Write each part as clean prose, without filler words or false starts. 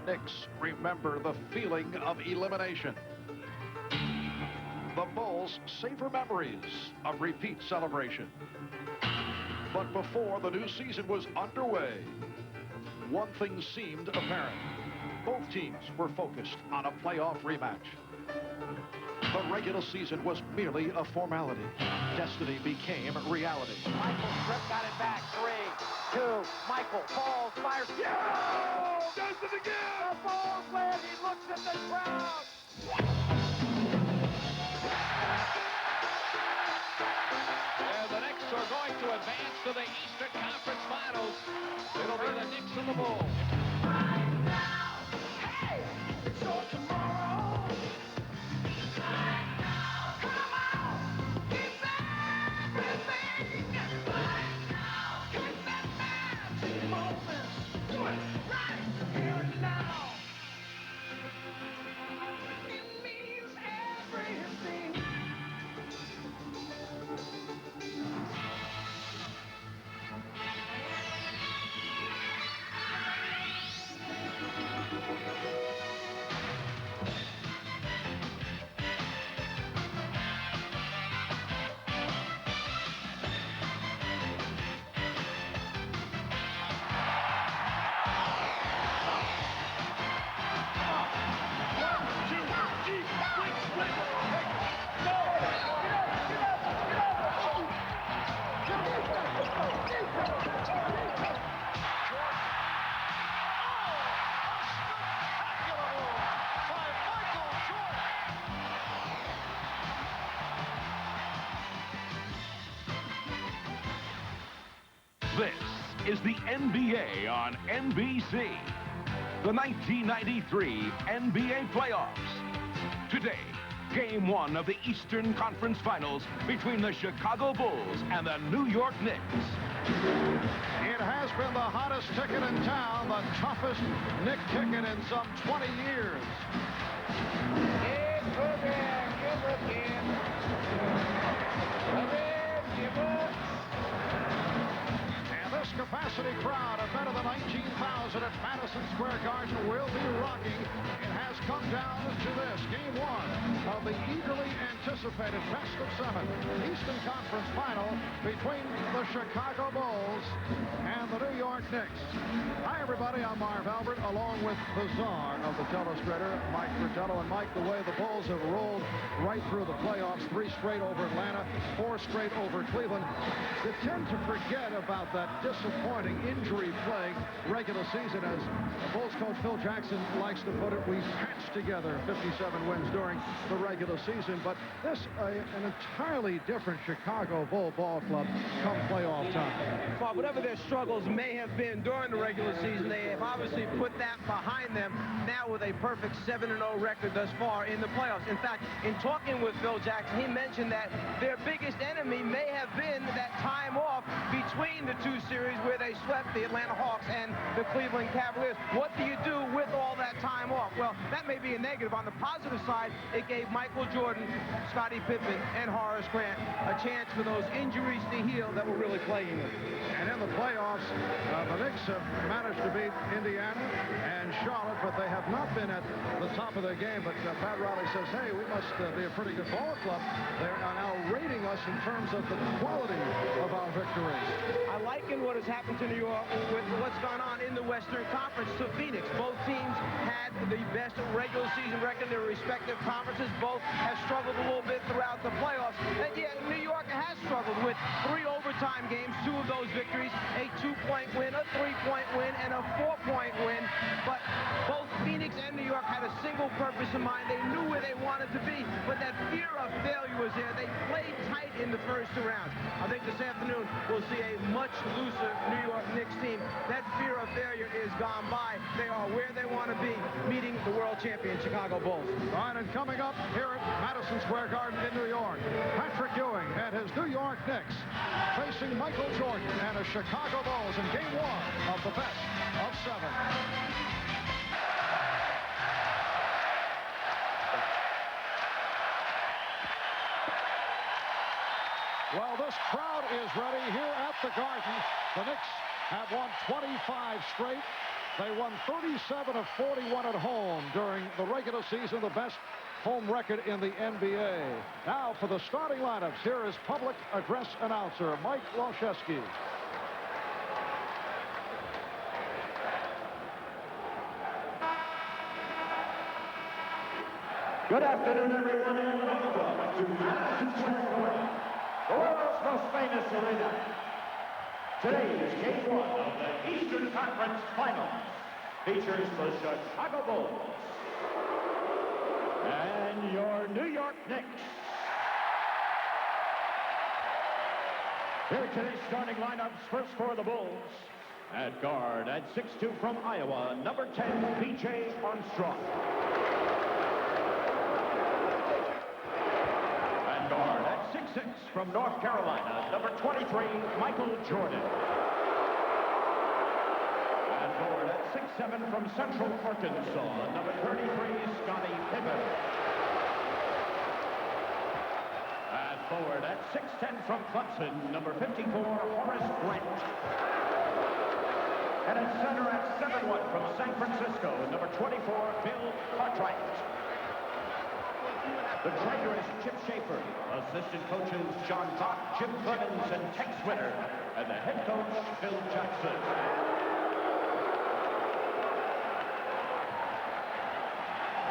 Knicks remember the feeling of elimination. The Bulls savor memories of repeat celebration. But before the new season was underway, one thing seemed apparent. Both teams were focused on a playoff rematch. The regular season was merely a formality. Destiny became reality. Michael Strip got it back. 3, 2, Michael falls, fires. Yeah! Does it again! The ball's land. He looks at the crowd. And the Knicks are going to advance to the Eastern Conference Finals. It'll be the Knicks and the Bulls. Right now, hey, it's your tomorrow. Right now, come on, give everything. Right now, keep that magic moment. Do it right here and now. It means everything. This is the NBA on NBC. The 1993 NBA playoffs. Today, Game 1 of the Eastern Conference Finals between the Chicago Bulls and the New York Knicks. It has been the hottest ticket in town, the toughest Knick ticket in some 20 years. And this capacity crowd of better than 19,000 at Madison Square Garden will be rocking. It has come down to this, Game 1 of the eagerly anticipated best of 7 Eastern Conference Final between the Chicago Bulls and the New York Knicks. Hi, everybody. I'm Marv Albert, along with the czar of the telestrator, Mike Fratello. And Mike, the way the Bulls have rolled right through the playoffs, 3 straight over Atlanta, 4 straight over Cleveland, they tend to forget about that disappointing injury-plagued regular season. As Bulls coach Phil Jackson likes to put it, we patched together 57 wins during the regular season. But this, an entirely different Chicago Bull ball club come playoff time. Well, whatever their struggles may have been during the regular season, they have obviously put that behind them now with a perfect 7-0 record thus far in the playoffs. In fact, in talking with Phil Jackson, he mentioned that their biggest enemy may have been that time off between the 2 series where they swept the Atlanta Hawks and the Cleveland Cavaliers. What do you do with all that time off? Well, that may be a negative. On the positive side, it gave Michael Jordan, Scottie Pippen, and Horace Grant a chance for those injuries to heal that were really plaguing them. And in the playoffs, the Knicks have managed to beat Indiana and Charlotte, but they have not been at the top of their game. But Pat Riley says, hey, we must be a pretty good ball club. They are now rating us in terms of the quality of our victories. I liken what has happened to New York with what's gone on in the Western Conference to Phoenix. Both teams had the best regular season record in their respective conferences. Both have struggled a little bit throughout the playoffs. And yet, New York has struggled with 3 overtime games, 2 of those victories, a 2-point win, a 3-point win, and a 4-point win. But both Phoenix and New York had a single purpose in mind. They knew where they wanted to be, but that fear of failure was there. They played tight in the first 2 rounds. I think this afternoon we'll see a much looser New York Knicks team. That fear of failure is gone by. They are where they want to be, meeting the world champion Chicago Bulls. All right, and coming up here at Madison Square Garden in New York, Patrick Ewing and his New York Knicks facing Michael Jordan and the Chicago Bulls in Game 1 of the best of 7. Well, this crowd is ready here at the Garden. The Knicks have won 25 straight. They won 37 of 41 at home during the regular season, the best home record in the NBA. Now for the starting lineups, here is public address announcer Mike Loshesky. Good afternoon, everyone, and welcome to Madison Square Garden, the world's most famous arena. Today is Game 1 of the Eastern Conference Finals. Features the Chicago Bulls and your New York Knicks. Here are today's starting lineups. First for the Bulls. At guard, at 6'2" from Iowa, number 10, B.J. Armstrong. And guard, at 6'6", from North Carolina, number 23, Michael Jordan. And forward, at 6'7", from Central Arkansas, number 33, Scottie Pippen. And forward, at 6'10", from Clemson, number 54, Horace Grant. And at center, at 7'1", from San Francisco, number 24, Bill Cartwright. The trainer is Chip Schaefer. Assistant coaches John Bach, Jim Clemens, and Tex Winter. And the head coach, Phil Jackson.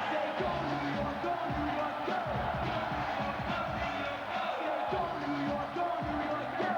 Say go, New York, go, New York, go! Go, New York, go, New York, go!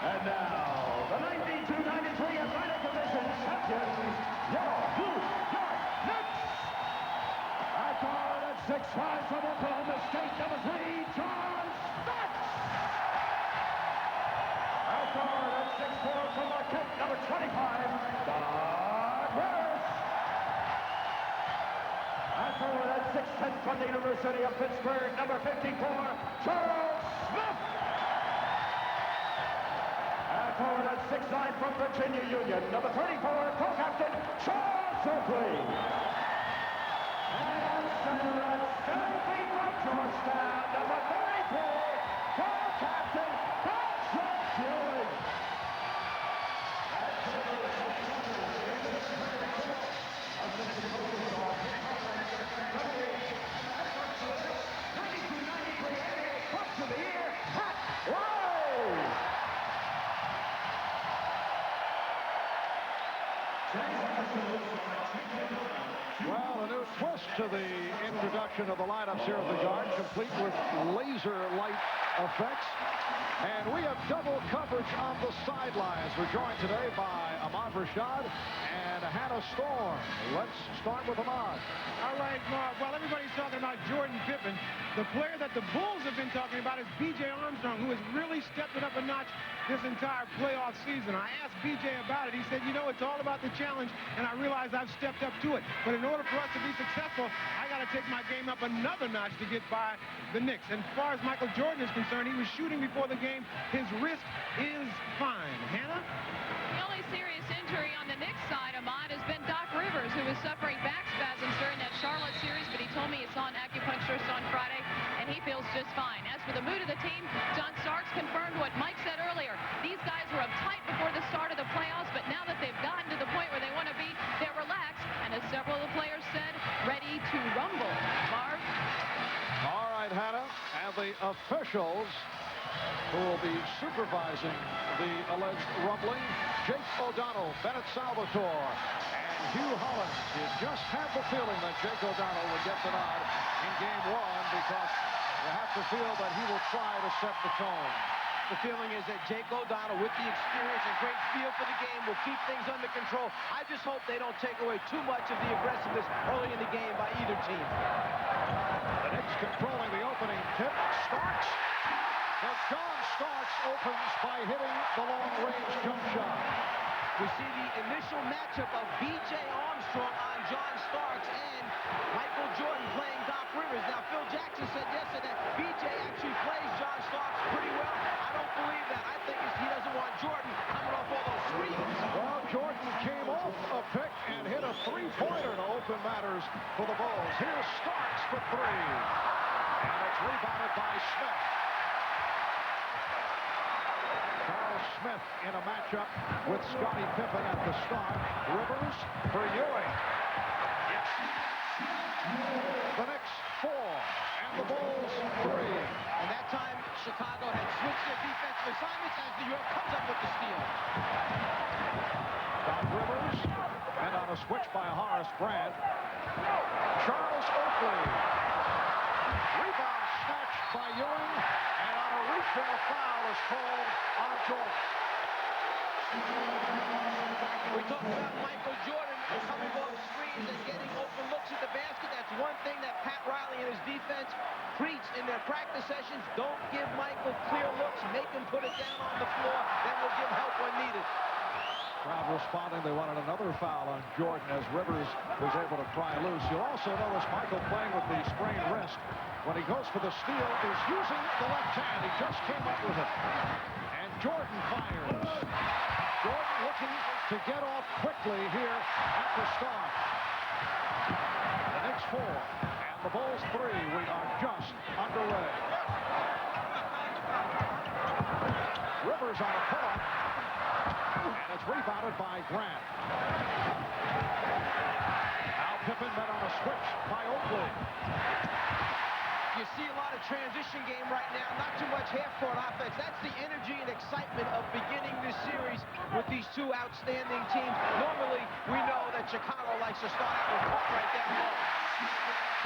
And now, the 92-93 Atlantic Division champions, your New York Knicks. At guard at 6'5" from Oklahoma State, number 3, John Starks. At guard at 6'4" from Marquette, number 25, Doc Rivers. At forward at 6'10" from the University of Pittsburgh, number 54, Charles Smith. Forward at 6'9" from Virginia Union, number 34, co-captain Charles Oakley. And center at 7 feet from Georgetown, number 34, co-captain Patrick Ewing. Clutch of the year, Pat Riley. Well, a new twist to the introduction of the lineups here at the Garden, complete with laser light effects. And we have double coverage on the sidelines. We're joined today by Ahmad Rashad and Hannah Storm. Let's start with Ahmad. All right, Mark. Well, everybody's talking about Jordan Pippen. The player that the Bulls have been talking about is B.J. Armstrong, who has really stepped it up a notch this entire playoff season. I asked B.J. about it. He said, you know, it's all about the challenge, and I realize I've stepped up to it. But in order for us to be successful, I got to take my game up another notch to get by the Knicks. And as far as Michael Jordan is concerned, he was shooting before the game. His wrist is fine. Hannah? The only serious injury on the Knicks side, Ahmad, has been Doc Rivers, who was suffering back spasms during that Charlotte series, but he told me he saw an acupuncturist on Friday, and he feels just fine. As for the mood of the team, John Starks confirmed what Mike said earlier. These guys were uptight before the start of the playoffs, but now that they've gotten to the point where they want to be, they're relaxed, and as several of the players said, ready to rumble. Marv? All right, Hannah, and the officials who will be supervising the alleged rumbling, Jake O'Donnell, Bennett Salvatore, and Hugh Hollins. You just have the feeling that Jake O'Donnell would get the nod in Game 1 because you have to feel that he will try to set the tone. The feeling is that Jake O'Donnell, with the experience and great feel for the game, will keep things under control. I just hope they don't take away too much of the aggressiveness early in the game by either team. The Knicks controlling the opening tip. Starks. But John Starks opens by hitting the long-range jump shot. We see the initial matchup of B.J. Armstrong on John Starks and Michael Jordan playing Doc Rivers. Now, Phil Jackson said yesterday that B.J. actually plays John Starks pretty well. I don't believe that. I think he doesn't want Jordan coming off all those screens. Well, Jordan came off a pick and hit a three-pointer to open matters for the Bulls. Here's Starks for three. And it's rebounded by Smith. Charles Smith in a matchup with Scottie Pippen at the start. Rivers for Ewing. Yes. The Knicks 4 and the Bulls 3. And that time, Chicago had switched their defensive assignments as New York comes up with the steal. Doc Rivers, and on a switch by Horace Grant. Charles Oakley. Rebound snatched by Ewing, and on a reach and a foul is called on Jordan. We talked about Michael Jordan coming off screens and getting open looks at the basket. That's one thing that Pat Riley and his defense preach in their practice sessions. Don't give Michael clear looks. Make him put it down on the floor. Then we'll give help when needed. Crowd responding. They wanted another foul on Jordan as Rivers was able to pry loose. You'll also notice Michael playing with the sprained wrist. When he goes for the steal, is using the left hand. He just came up with it. And Jordan fires. Jordan looking to get off quickly here at the start. The Knicks 4 and the Bulls 3. We are just underway. Rivers on a pull-up. And it's rebounded by Grant. Now Pippen met on a switch by Oakley. You see a lot of transition game right now, not too much half-court offense. That's the energy and excitement of beginning this series with these two outstanding teams. Normally, we know that Chicago likes to start out with Court right down low.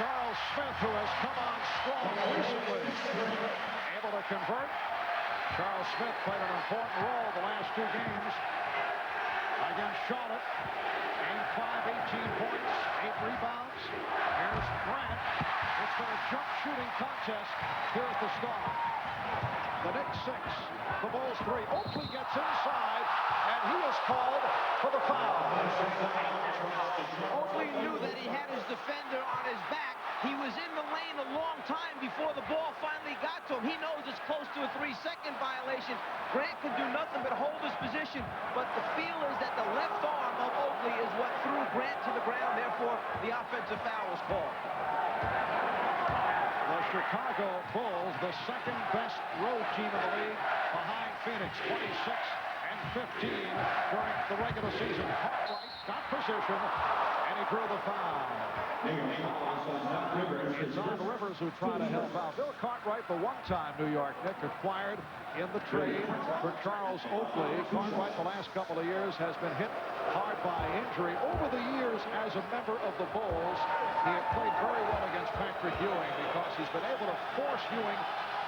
Charles Smith, who has come on strong recently, able to convert. Charles Smith played an important role the last two games against Charlotte. Game 5, 18 points, 8 rebounds. Here's Grant. It's been a jump shooting contest. Here's the start. The Knicks 6, the Bulls 3. Oakley gets inside, and he is called for the foul. Oakley knew that he had his defender on his back. He was in the lane a long time before the ball finally got to him. He knows it's close to a 3-second violation. Grant can do nothing but hold his position, but the feel is that the left arm of Oakley is what threw Grant to the ground. Therefore, the offensive foul was called. The Chicago Bulls, the second best road team in the league, behind Phoenix, 26 and 15 during the regular season. Cartwright got position, and he drew the foul. It's on Rivers who tried to help out. Bill Cartwright, the one-time New York Knick, acquired in the trade for Charles Oakley. Cartwright, the last couple of years, has been hit hard by injury. Over the years, as a member of the Bulls, he had played very well against Patrick Ewing because he's been able to force Ewing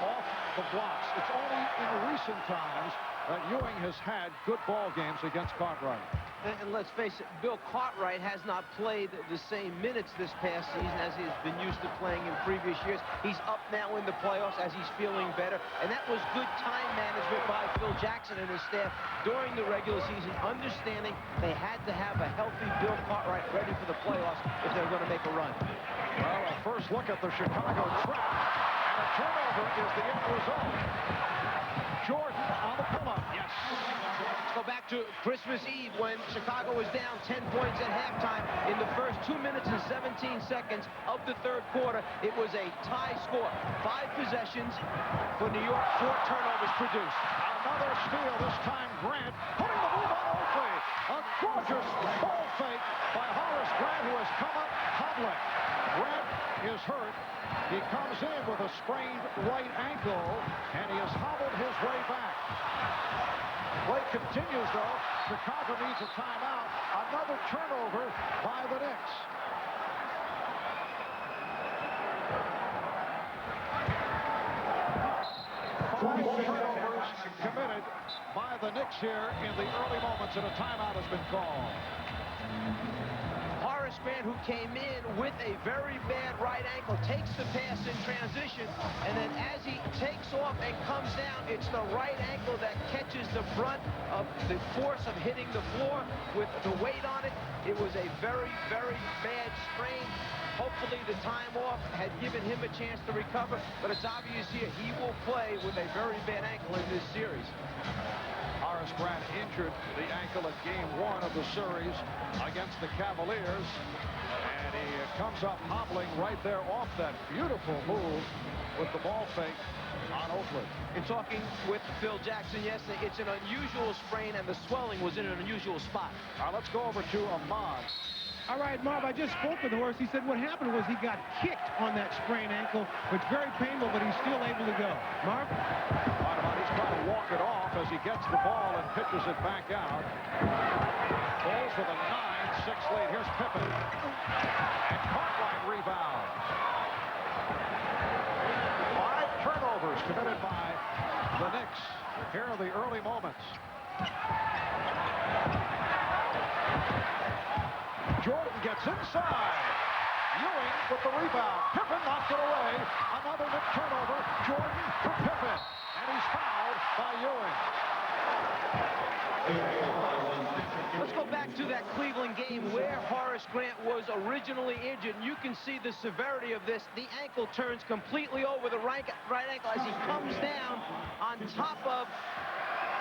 off the blocks. It's only in recent times that Ewing has had good ball games against Cartwright. And let's face it, Bill Cartwright has not played the same minutes this past season as he's been used to playing in previous years. He's up now in the playoffs as he's feeling better. And that was good time management by Phil Jackson and his staff during the regular season, understanding they had to have a healthy Bill Cartwright ready for the playoffs if they were going to make a run. Well, a first look at the Chicago trap, and a turnover is the end result. Jordan on the pull-up. Yes. Let's go back to Christmas Eve when Chicago was down 10 points at halftime. In the first 2 minutes and 17 seconds of the third quarter, it was a tie score. 5 possessions for New York, 4 turnovers produced. Another steal, this time Grant putting the move on Oakley. A gorgeous ball fake by Horace Grant, who has come up hobbling. Grant is hurt. He comes in with a sprained right ankle, and he has hobbled his way back. Play continues, though. Chicago needs a timeout. Another turnover by the Knicks. Five turnovers committed by the Knicks here in the early moments, and a timeout has been called. Horace Grant, who came in with a very bad right ankle, takes the pass in transition, and then as he takes off and comes down, it's the right ankle that catches the brunt of the force of hitting the floor with the weight on it. It was a very, very bad sprain. Hopefully the time off had given him a chance to recover, but it's obvious here he will play with a very bad ankle in this series. Horace Grant injured the ankle at game 1 of the series against the Cavaliers, and he comes up hobbling right there off that beautiful move with the ball fake on Oakland. In talking with Phil Jackson yesterday, it's an unusual sprain, and the swelling was in an unusual spot. All right, let's go over to Ahmad. All right, Marv, I just spoke with Horace. He said what happened was he got kicked on that sprained ankle. It's very painful, but he's still able to go. Marv? He's trying to walk it off as he gets the ball and pitches it back out. Bulls with a 9-6 lead. Here's Pippen. And Cartwright rebounds. 5 turnovers committed by the Knicks. Here are the early moments. Jordan gets inside. Ewing with the rebound. Pippen knocks it away. Another Knick turnover. Jordan for Pippen. And he's fouled by Ewing. Let's go back to that Cleveland game where Horace Grant was originally injured. And you can see the severity of this. The ankle turns completely over the right ankle as he comes down on top of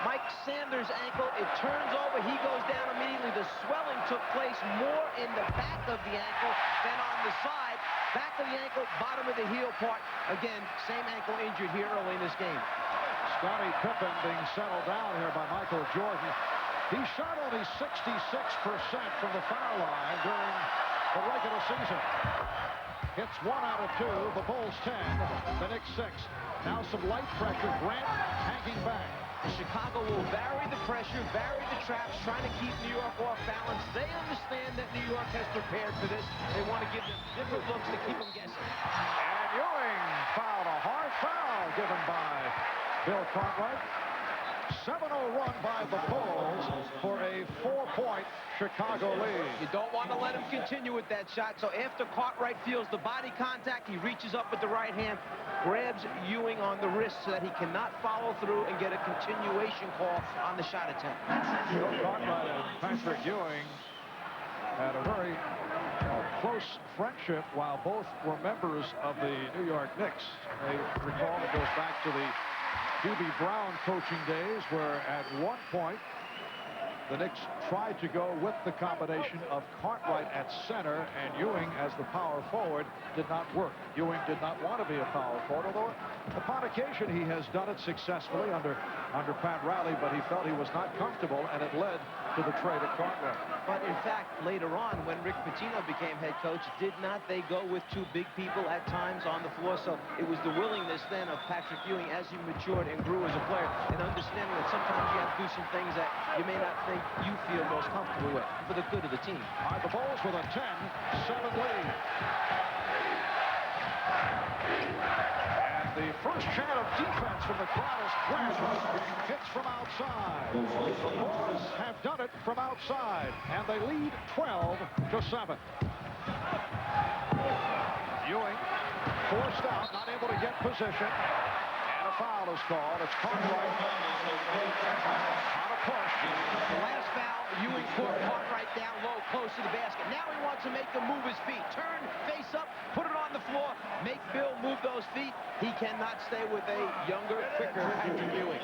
Mike Sanders' ankle. It turns over. He goes down immediately. The swelling took place more in the back of the ankle than on the side. Back of the ankle, bottom of the heel part. Again, same ankle injured here early in this game. Scottie Pippen being settled down here by Michael Jordan. He shot only 66% from the foul line during the regular season. Hits 1 out of 2. The Bulls 10. The Knicks 6. Now some light pressure. Grant hanging back. Chicago will vary the pressure, vary the traps, trying to keep New York off balance. They understand that New York has prepared for this. They want to give them different looks to keep them guessing. And Ewing fouled. A hard foul given by Bill Cartwright. 7-0 run by the Bulls for a 4-point Chicago lead. You don't want to let him continue with that shot. So after Cartwright feels the body contact, he reaches up with the right hand, grabs Ewing on the wrist so that he cannot follow through and get a continuation call on the shot attempt. Bill Cartwright and Patrick Ewing had a very close friendship while both were members of the New York Knicks. They recall it goes back to the Hubie Brown coaching days, where at one point the Knicks tried to go with the combination of Cartwright at center and Ewing as the power forward. Did not work. Ewing did not want to be a power forward, although upon occasion he has done it successfully under Pat Riley, but he felt he was not comfortable, and it led to the trade of Cartwright. But in fact, later on, when Rick Pitino became head coach, did not they go with 2 big people at times on the floor? So it was the willingness then of Patrick Ewing as he matured and grew as a player, and understanding that sometimes you have to do some things that you may not think you feel most comfortable with for the good of the team. All right, the Bulls with a 10-7 lead. And the first chant of defense from the crowd is Grant hits from outside. The Bulls have done it from outside, and they lead 12-7. Ewing forced out, not able to get position, and a foul is called. It's Cartwright on a push. The last foul, Ewing caught Cartwright down low, close to the basket. Now he wants to make him move his feet. Turn, face up, put it on the floor, make Bill move those feet. He cannot stay with a younger, quicker Patrick Ewing.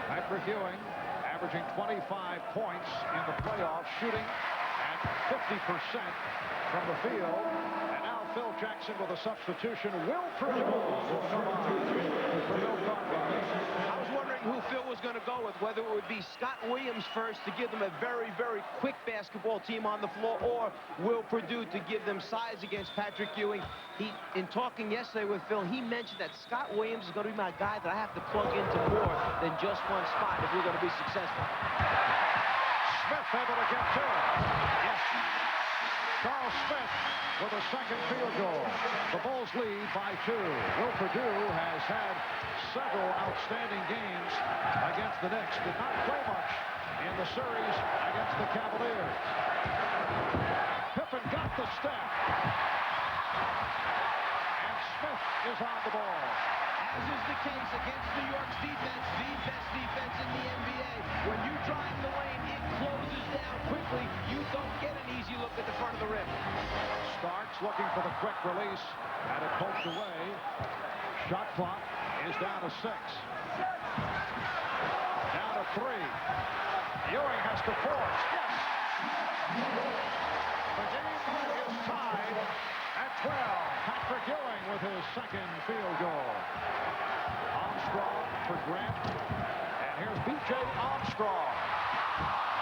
Patrick Ewing averaging 25 points in the playoffs, shooting at 50% from the field. And now Phil Jackson with a substitution. Will Purdue will come on for Bill Cartwright. I was wondering who Phil was going to go with, whether it would be Scott Williams first to give them a very, very quick basketball team on the floor, or Will Purdue to give them size against Patrick Ewing. In talking yesterday with Phil, he mentioned that Scott Williams is going to be my guy that I have to plug into more than just one spot if we're going to be successful. Smith able to get to it. Yes. Charles Smith with a second field goal. The Bulls lead by 2. Will Perdue has had several outstanding games against the Knicks. Did not play much in the series against the Cavaliers. Pippen got the step. And Smith is on the ball. As is the case against New York's defense, the best defense in the NBA. When you drive the lane, it closes down quickly. You don't get an easy look at the front of the rim. Starks looking for the quick release. Had it poked away. Shot clock is down to 6. Down to 3. Ewing has to force. Yes! The game is tied at 12. Patrick Ewing with his second field goal. Armstrong for Grant. And here's B.J. Armstrong.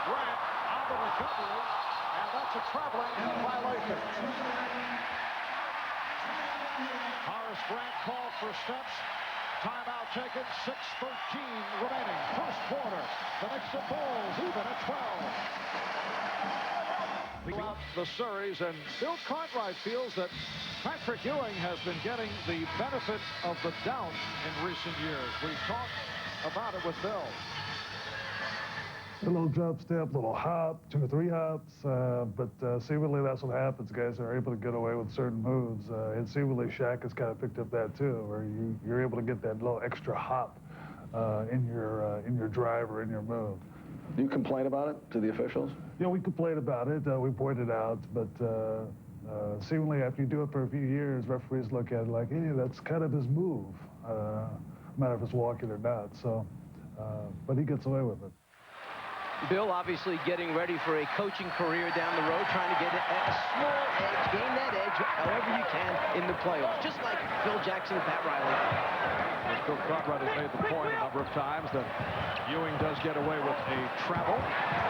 Grant on the recovery. And that's a traveling violation. Horace Grant called for steps. Timeout taken. 6:13 remaining. First quarter. The Knicks and Bulls even at 12. Throughout the series, and Bill Cartwright feels that Patrick Ewing has been getting the benefit of the doubt in recent years. We've talked about it with Bill. A little drop step, little hop, 2 or 3 hops, but seemingly that's what happens. Guys are able to get away with certain moves, and seemingly Shaq has kind of picked up that too, where you're able to get that little extra hop in your drive or in your move. Do you complain about it to the officials? Yeah, we complained about it. We pointed out, but seemingly after you do it for a few years, referees look at it like, hey, that's kind of his move, no matter if it's walking or not. So, but he gets away with it. Bill obviously getting ready for a coaching career down the road, trying to get a small edge, gain that edge however you can in the playoffs, just like Phil Jackson and Pat Riley. Bill Cartwright has made the point a number of times that Ewing does get away with a travel.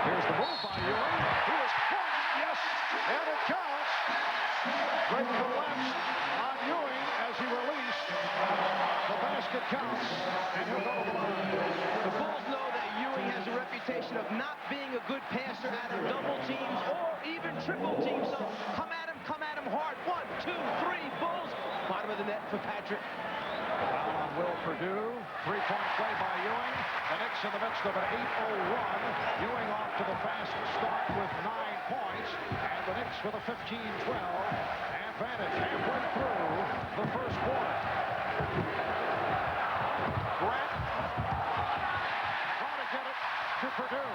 Here's the move by Ewing. He is caught. Yes, and it counts. Great collapse on Ewing as he released. The basket counts, and he'll go to the line. The Bulls know that Ewing has a reputation of not being a good passer out of double teams or even triple teams, so come at him hard. 1, 2, 3, Bulls. Bottom of the net for Patrick. Foul on Will Perdue. 3-point play by Ewing. The Knicks in the midst of an 8-0 run. Ewing off to the fast start with 9 points, and the Knicks with a 15-12 advantage halfway through the first quarter. Grant trying to get it to Perdue.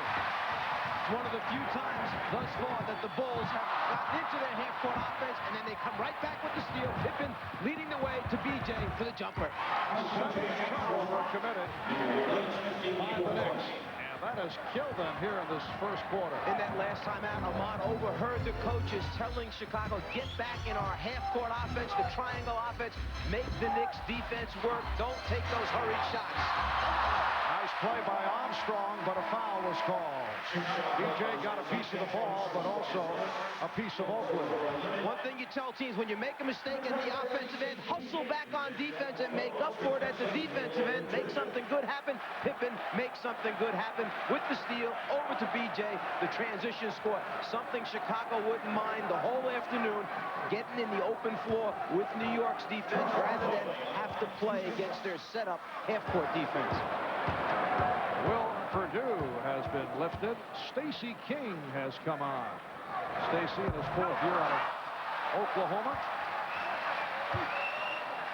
It's one of the few times thus far that the Bulls have gotten into their half-court offense, and then they come right back with the steal. Pippen leading the way to B.J. for the jumper. 7 turnovers were committed by the Knicks, and that has killed them here in this first quarter. In that last timeout, Ahmad overheard the coaches telling Chicago, get back in our half-court offense, the triangle offense, make the Knicks defense work, don't take those hurried shots. Nice play by Armstrong, but a foul was called. B.J. got a piece of the ball, but also a piece of Oakland. One thing you tell teams, when you make a mistake at the offensive end, hustle back on defense and make up for it at the defensive end. Make something good happen. Pippen makes something good happen with the steal over to B.J. The transition score, something Chicago wouldn't mind the whole afternoon, getting in the open floor with New York's defense rather than have to play against their setup half-court defense. Will Perdue has been lifted. Stacey King has come on. Stacey in his 4th year out of Oklahoma.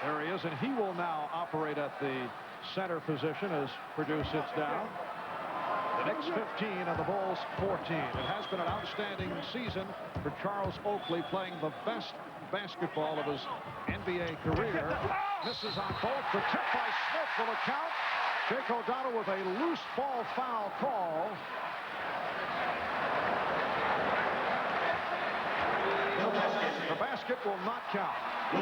There he is, and he will now operate at the center position as Perdue sits down. The Knicks 15 and the Bulls 14. It has been an outstanding season for Charles Oakley, playing the best basketball of his NBA career. Misses on both. The tip by Smith will account. Jake O'Donnell with a loose ball foul call. The basket will not count. The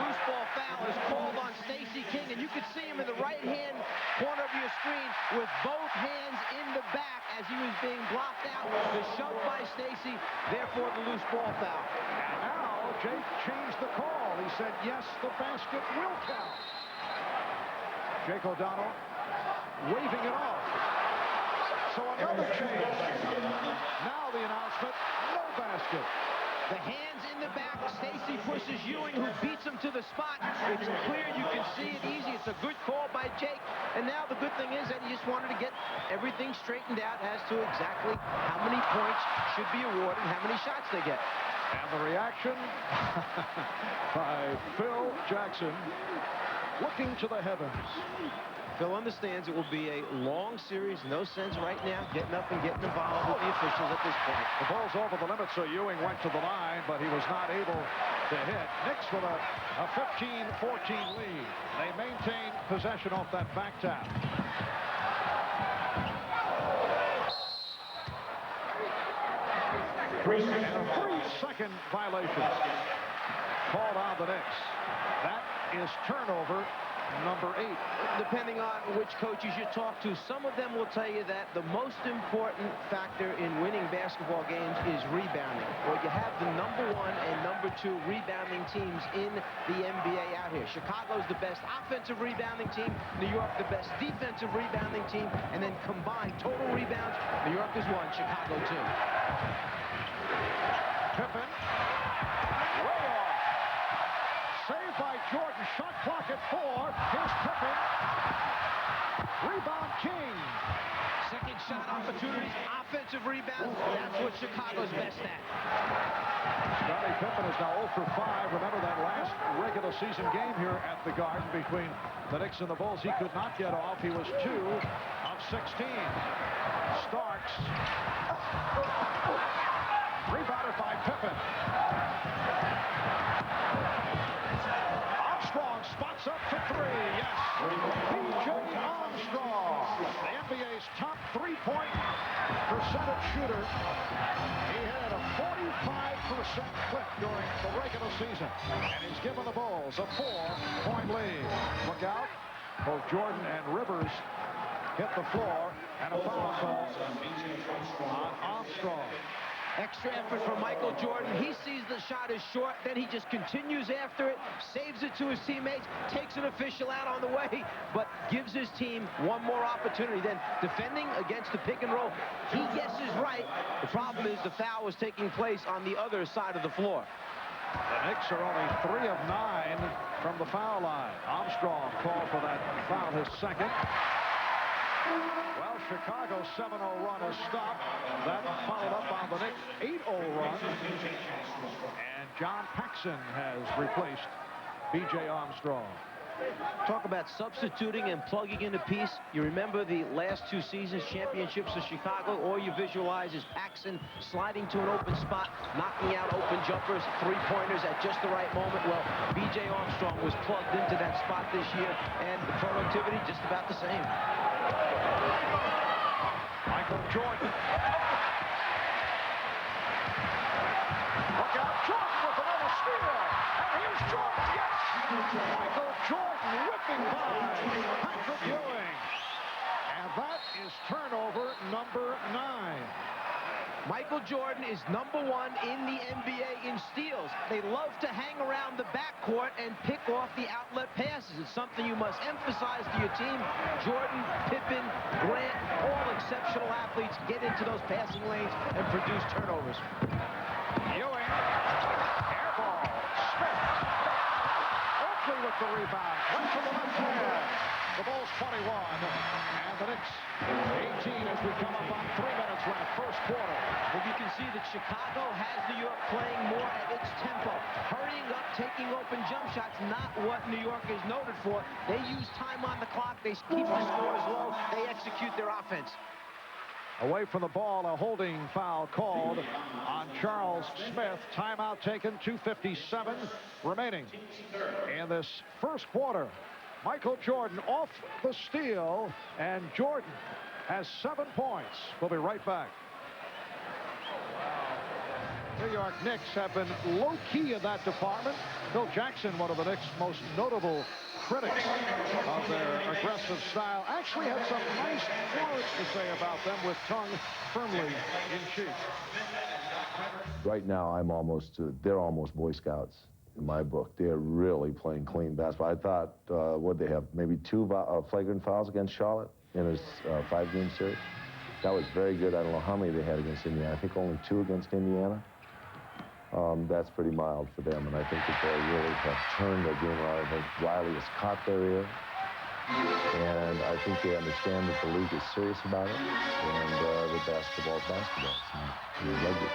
loose ball foul is called on Stacey King, and you can see him in the right-hand corner of your screen with both hands in the back as he was being blocked out. The shove by Stacey, therefore the loose ball foul. And now Jake changed the call. He said, yes, the basket will count. Jake O'Donnell waving it off. So another change. Now the announcement, no basket. The hands in the back. Stacy pushes Ewing, who beats him to the spot. It's clear. You can see it easy. It's a good call by Jake. And now the good thing is that he just wanted to get everything straightened out as to exactly how many points should be awarded, how many shots they get. And the reaction by Phil Jackson, looking to the heavens. Phil understands it will be a long series. No sense right now getting up and getting involved with the officials at this point. The ball's over the limit, so Ewing went to the line, but he was not able to hit. Knicks with a 15-14 lead. They maintain possession off that back tap. And 3-second violation called on the Knicks. That is turnover number 8. Depending on which coaches you talk to, some of them will tell you that the most important factor in winning basketball games is rebounding. Well, you have the number 1 and number 2 rebounding teams in the NBA out here. Chicago's the best offensive rebounding team, New York the best defensive rebounding team, and then combined total rebounds, New York is 1, Chicago 2. Pippen, way off. Saved by Jordan. Shot clock at 4. Here's Pippen. Rebound King. Second shot opportunities, offensive rebounds. That's what Chicago's best at. Scottie Pippen is now 0 for 5. Remember that last regular season game here at the Garden between the Knicks and the Bulls. He could not get off. He was 2 of 16. Starks. Rebounded by Pippen. Armstrong spots up for 3. Yes. B.J. Armstrong, the NBA's top 3-point percentage shooter. He had a 45% clip during the regular season. And he's given the Bulls a 4-point lead. Look out. Both Jordan and Rivers hit the floor, and a foul call on Armstrong. Extra effort from Michael Jordan. He sees the shot is short, then he just continues after it, saves it to his teammates, takes an official out on the way, but gives his team one more opportunity. Then defending against the pick and roll, he guesses right. The problem is the foul was taking place on the other side of the floor. The Knicks are only 3 of 9 from the foul line. Armstrong called for that foul, his second. Well, Chicago's 7-0 run has stopped. That followed up on the Knicks' 8-0 run. And John Paxson has replaced B.J. Armstrong. Talk about substituting and plugging in a piece. You remember the last 2 seasons, championships of Chicago. All you visualize is Paxson sliding to an open spot, knocking out open jumpers, 3-pointers at just the right moment. Well, B.J. Armstrong was plugged into that spot this year, and the productivity just about the same. Michael Jordan. Look out, Jordan with another steal. And here's Jordan, yes! Michael Jordan whipping by Patrick Ewing. And that is turnover number 9. Michael Jordan is number 1 in the NBA in steals. They love to hang around the backcourt and pick off the outlet passes. It's something you must emphasize to your team. Jordan, Pippen, Grant, all exceptional athletes get into those passing lanes and produce turnovers. Ewing, air ball, Smith. Oakley with the rebound, went to the left hand. The Bulls 21, and the Knicks 18 as we come up on 3 minutes left, first quarter. Well, you can see that Chicago has New York playing more at its tempo. Hurrying up, taking open jump shots, not what New York is noted for. They use time on the clock. They keep the scores low. They execute their offense. Away from the ball, a holding foul called on Charles Smith. Timeout taken, 2:57 remaining in this first quarter. Michael Jordan off the steal, and Jordan has 7 points. We'll be right back. New York Knicks have been low-key in that department. Phil Jackson, one of the Knicks' most notable critics of their aggressive style, actually had some nice words to say about them with tongue firmly in cheek. Right now, they're almost Boy Scouts. In my book, they're really playing clean basketball. I thought, what they have, maybe 2 flagrant fouls against Charlotte in his 5-game series. That was very good. I don't know how many they had against Indiana. I think only 2 against Indiana. that's pretty mild for them. And I think that they really have turned their game around. I think Riley has caught their ear. And I think they understand that the league is serious about it, and the basketball is basketball. So, rugby.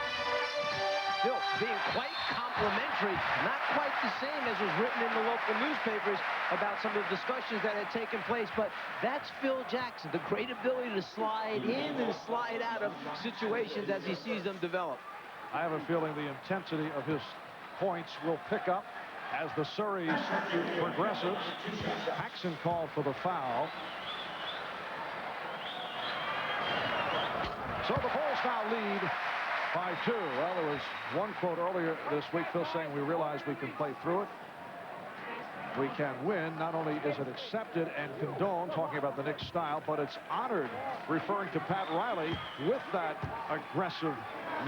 Still being quite complimentary, not quite the same as was written in the local newspapers about some of the discussions that had taken place, but that's Phil Jackson, the great ability to slide in and slide out of situations as he sees them develop. I have a feeling the intensity of his points will pick up as the series progresses. Paxson called for the foul. So the Bulls now lead by 2. Well, there was one quote earlier this week, Phil, saying we realize we can play through it. We can win. Not only is it accepted and condoned, talking about the Knicks style, but it's honored, referring to Pat Riley with that aggressive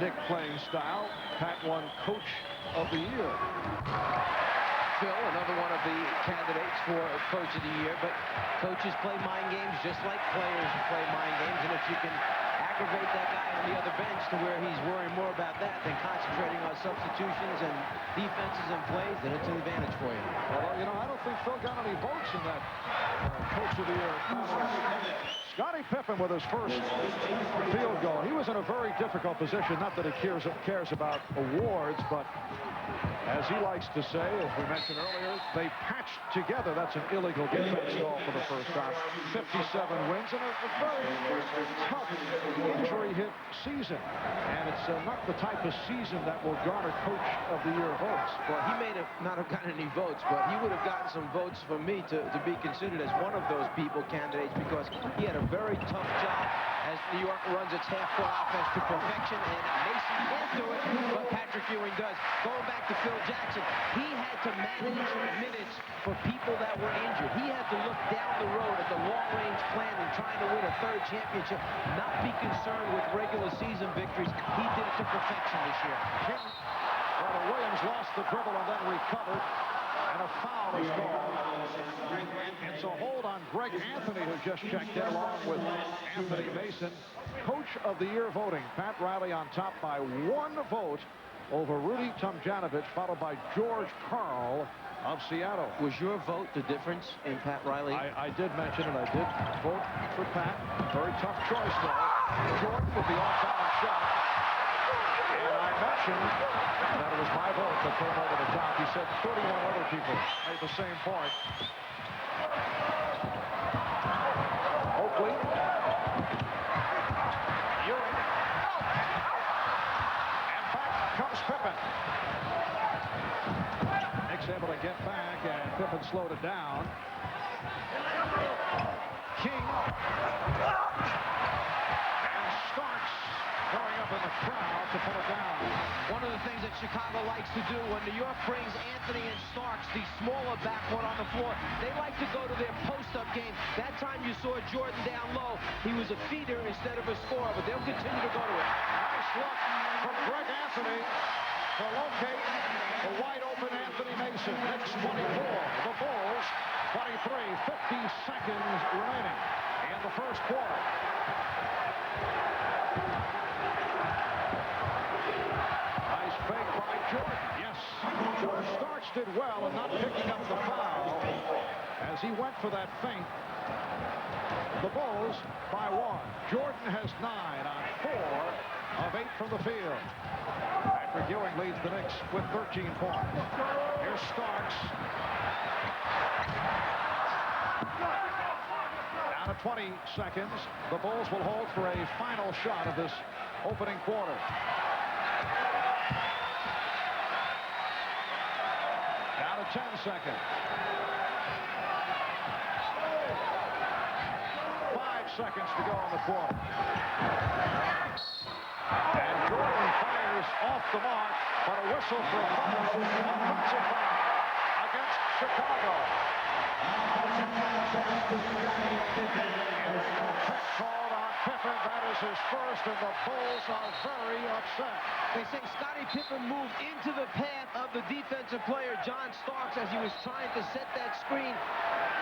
Knick playing style. Pat won Coach of the Year. Phil, another one of the candidates for Coach of the Year, but coaches play mind games just like players play mind games, and if you can aggravate that guy on the other bench to where he's worrying more about that than concentrating on substitutions and defenses and plays, then it's an advantage for you. Well, you know, I don't think Phil got any votes in that Coach of the Year. Scottie Pippen with his first field goal. He was in a very difficult position. Not that he cares about awards, but as he likes to say, as we mentioned earlier, they patched together. That's an illegal defense call for the first time. 57 wins and a very tough injury-hit season. And it's not the type of season that will garner Coach of the Year votes. Well, he may not have gotten any votes, but he would have gotten some votes from me to be considered as one of those people candidates, because he had a very tough job as New York runs its half-court offense to perfection, and Mason can't do it, but Patrick Ewing does. Going back to Phil Jackson, he had to manage minutes for people that were injured. He had to look down the road at the long-range plan and trying to win a third championship, not be concerned with regular season victories. He did it to perfection this year. Williams lost the dribble and then recovered, and a foul is called. It's a hold on Greg Anthony, who just checked in along with Anthony Mason. Coach of the Year voting. Pat Riley on top by 1 vote over Rudy Tomjanovich, followed by George Karl of Seattle. Was your vote the difference in Pat Riley? I did mention it. I did vote for Pat. Very tough choice, though. Jordan with the off-balance shot. And I mentioned that it was my vote that came over the top. He said 31 other people made the same point. Oakley. Ewing. And back comes Pippen. Knicks able to get back, and Pippen slowed it down. King. And Starks going up in the crowd to pull it down. One of the things that Chicago likes to do when New York brings Anthony and Starks, the smaller backcourt on the floor, they like to go to their post-up game. That time you saw Jordan down low. He was a feeder instead of a scorer, but they'll continue to go to it. Nice look from Greg Anthony to locate the wide-open Anthony Mason. Knicks 24, the Bulls 23, 50 seconds remaining in the first quarter. Nice fake by Jordan. Yes, Starks did well in not picking up the foul as he went for that feint. The Bulls by 1. Jordan has 9 on 4 of 8 from the field. Patrick Ewing leads the Knicks with 13 points. Here's Starks. Down to 20 seconds. The Bulls will hold for a final shot of this opening quarter. Down to 10 seconds. 5 seconds to go in the quarter. And Jordan fires off the mark, but a whistle for a foul, offensive foul against Chicago. Called on Pippen. That is his first, and the Bulls are very upset. They say Scottie Pippen moved into the path of the defensive player, John Starks, as he was trying to set that screen.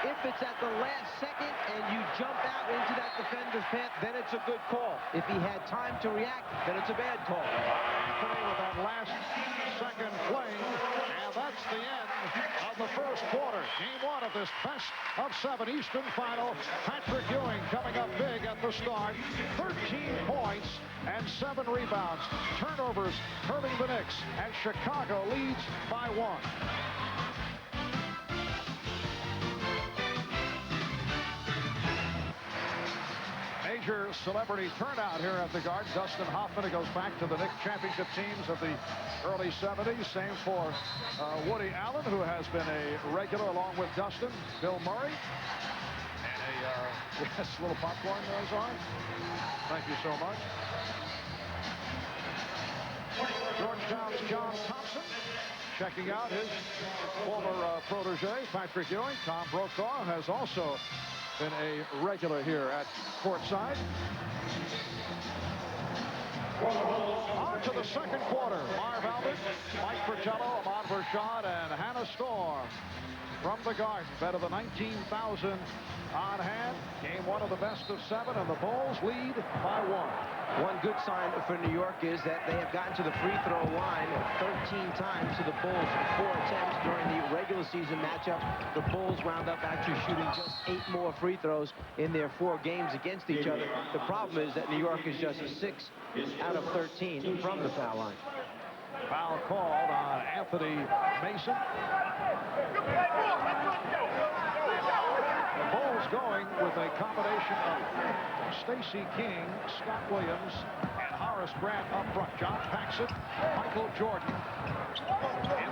If it's at the last second and you jump out into that defender's path, then it's a good call. If he had time to react, then it's a bad call. Anthony with that last second fling, and that's the end of the first quarter. Game one of this best of 7 Eastern final. Patrick Ewing coming up big at the start. 13 points and 7 rebounds. Turnovers hurting the Knicks, and Chicago leads by 1. Major celebrity turnout here at the Garden. Dustin Hoffman, it goes back to the Knicks championship teams of the early 70s. Same for Woody Allen, who has been a regular along with Dustin. Bill Murray. And a yes, little popcorn noise on. Thank you so much. Georgetown's John Thompson checking out his former protege, Patrick Ewing. Tom Brokaw has also been a regular here at courtside. On to the second quarter. Marv Albert, Mike Fratello, Ahmad Rashad, and Hannah Storm from the Garden. Better than 19,000 on hand. Game one of the best of 7, and the Bulls lead by 1. One good sign for New York is that they have gotten to the free throw line 13 times to the Bulls in 4 attempts during the regular season matchup. The Bulls wound up actually shooting just 8 more free throws in their 4 games against each other. The problem is that New York is just 6 out of 13 from the foul line. Foul called on Anthony Mason. The Bulls going with a combination of Stacey King, Scott Williams, and Horace Grant up front. John Paxson, Michael Jordan in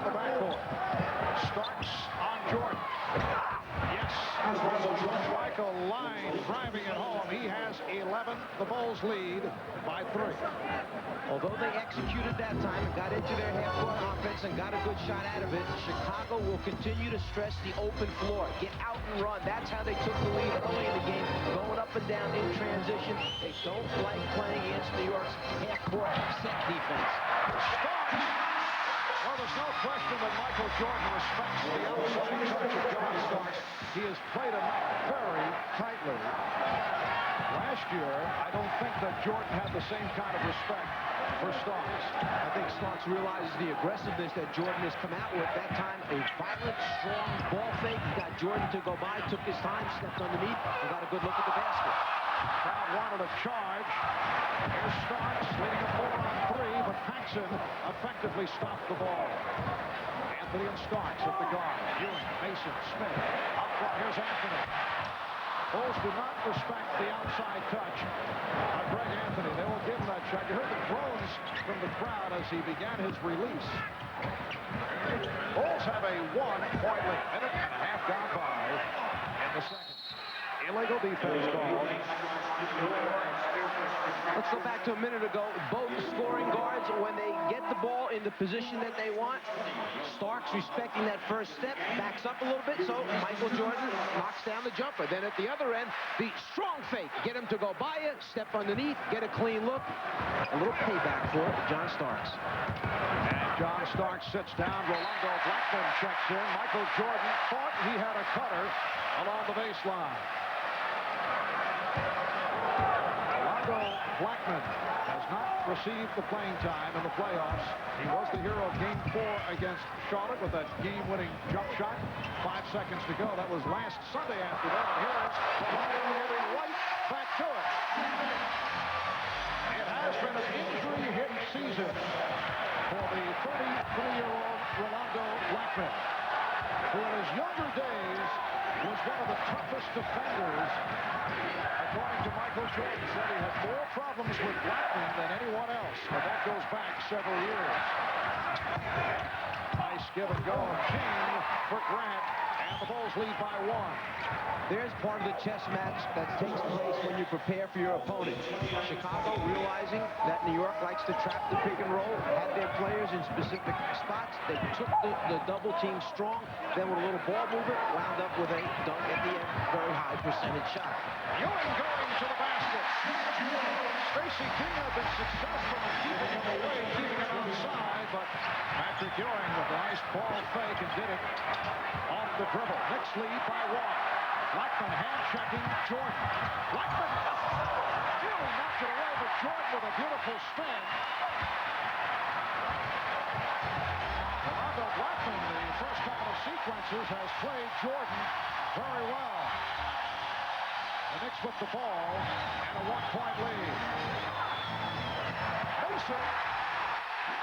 the backcourt. Starks on Jordan. Yes, Michael line driving it home. He has 11. The Bulls lead by 3. Although they executed that time and got into their half-court offense and got a good shot out of it, Chicago will continue to stress the open floor. Get out and run. That's how they took the lead early in the game, going up and down in transition. They don't like playing against New York's half-court set defense. Well, there's no question that Michael Jordan respects the outside touch of John Starks. He has played him very tightly. Last year, I don't think that Jordan had the same kind of respect for Starks. I think Starks realizes the aggressiveness that Jordan has come out with. That time, a violent, strong ball fake. He got Jordan to go by, took his time, stepped underneath, and got a good look at the basket. Crowd wanted a charge. Here's Starks leading a 4-on-3, but Paxson effectively stopped the ball. Anthony and Starks at the guard. Ewing, Mason, Smith. Up front, here's Anthony. Bulls do not respect the outside touch on Greg Anthony. They won't give him that shot. You heard the groans from the crowd as he began his release. Bulls have a 1-point lead. Minute and a half gone by in the second. Illegal defense call. Let's go back to a minute ago. Both scoring guards, when they get the ball in the position that they want, Starks respecting that first step, backs up a little bit, so Michael Jordan knocks down the jumper. Then at the other end, the strong fake. Get him to go by you, step underneath, get a clean look. A little payback for John Starks. And John Starks sits down. Rolando Blackman checks in. Michael Jordan thought he had a cutter along the baseline. Blackman has not received the playing time in the playoffs. He was the hero of Game 4 against Charlotte with that game-winning jump shot. 5 seconds to go. That was last Sunday afternoon. And here's getting right back to it. It has been an injury-hit season for the 33-year-old Rolando Blackman, who in his younger days was one of the toughest defenders. According to Michael Jordan, said he had more problems with Blackman than anyone else, but that goes back several years. Nice give and go. King for Grant, and the Bulls lead by 1. There's part of the chess match that takes place when you prepare for your opponent. Chicago, realizing that New York likes to trap the pick and roll, had their players in specific spots. They took the double team strong, then with a little ball movement, wound up with a dunk at the end, very high percentage shot. Ewing going to the basket. Stacey King had been successful in keeping him away, keeping him outside, but Patrick Ewing with a nice ball fake and did it off the dribble. Knicks lead by 1. Blackman hand-checking Jordan. Blackman Ewing knocked it away, but Jordan with a beautiful spin. passes, has played Jordan very well. The Knicks with the ball and a 1-point lead. Mason.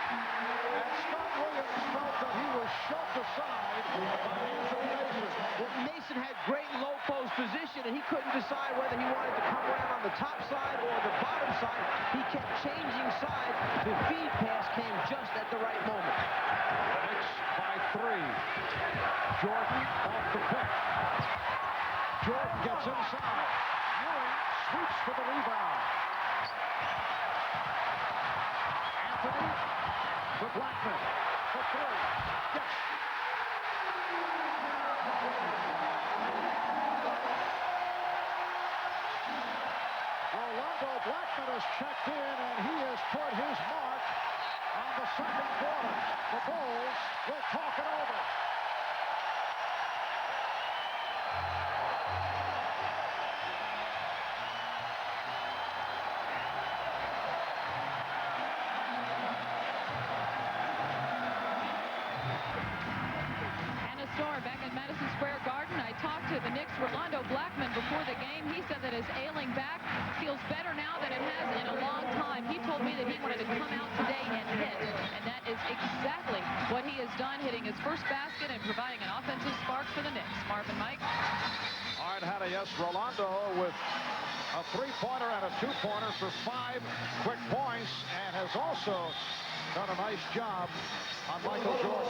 And Scott Williams felt that he was shoved aside by Anthony Mason. Well, Mason had great low post position, and he couldn't decide whether he wanted to come around on the top side or the bottom side. He kept changing sides. The feed pass came just at the right moment. The Knicks by 3. Jordan off the pick. Jordan gets inside. Ewing sweeps for the rebound. Anthony to Blackman for 3. Yes. Rolando Blackman has checked in, and he has put his mark on the second quarter. The Bulls will talk it over. Back at Madison Square Garden, I talked to the Knicks' Rolando Blackman before the game. He said that his ailing back feels better now than it has in a long time. He told me that he wanted to come out today and hit, and that is exactly what he has done, hitting his first basket and providing an offensive spark for the Knicks. Marvin, Mike. All right, Hannah, yes, Rolando with a 3-pointer and a 2-pointer for 5 quick points, and has also done a nice job on Michael Jordan.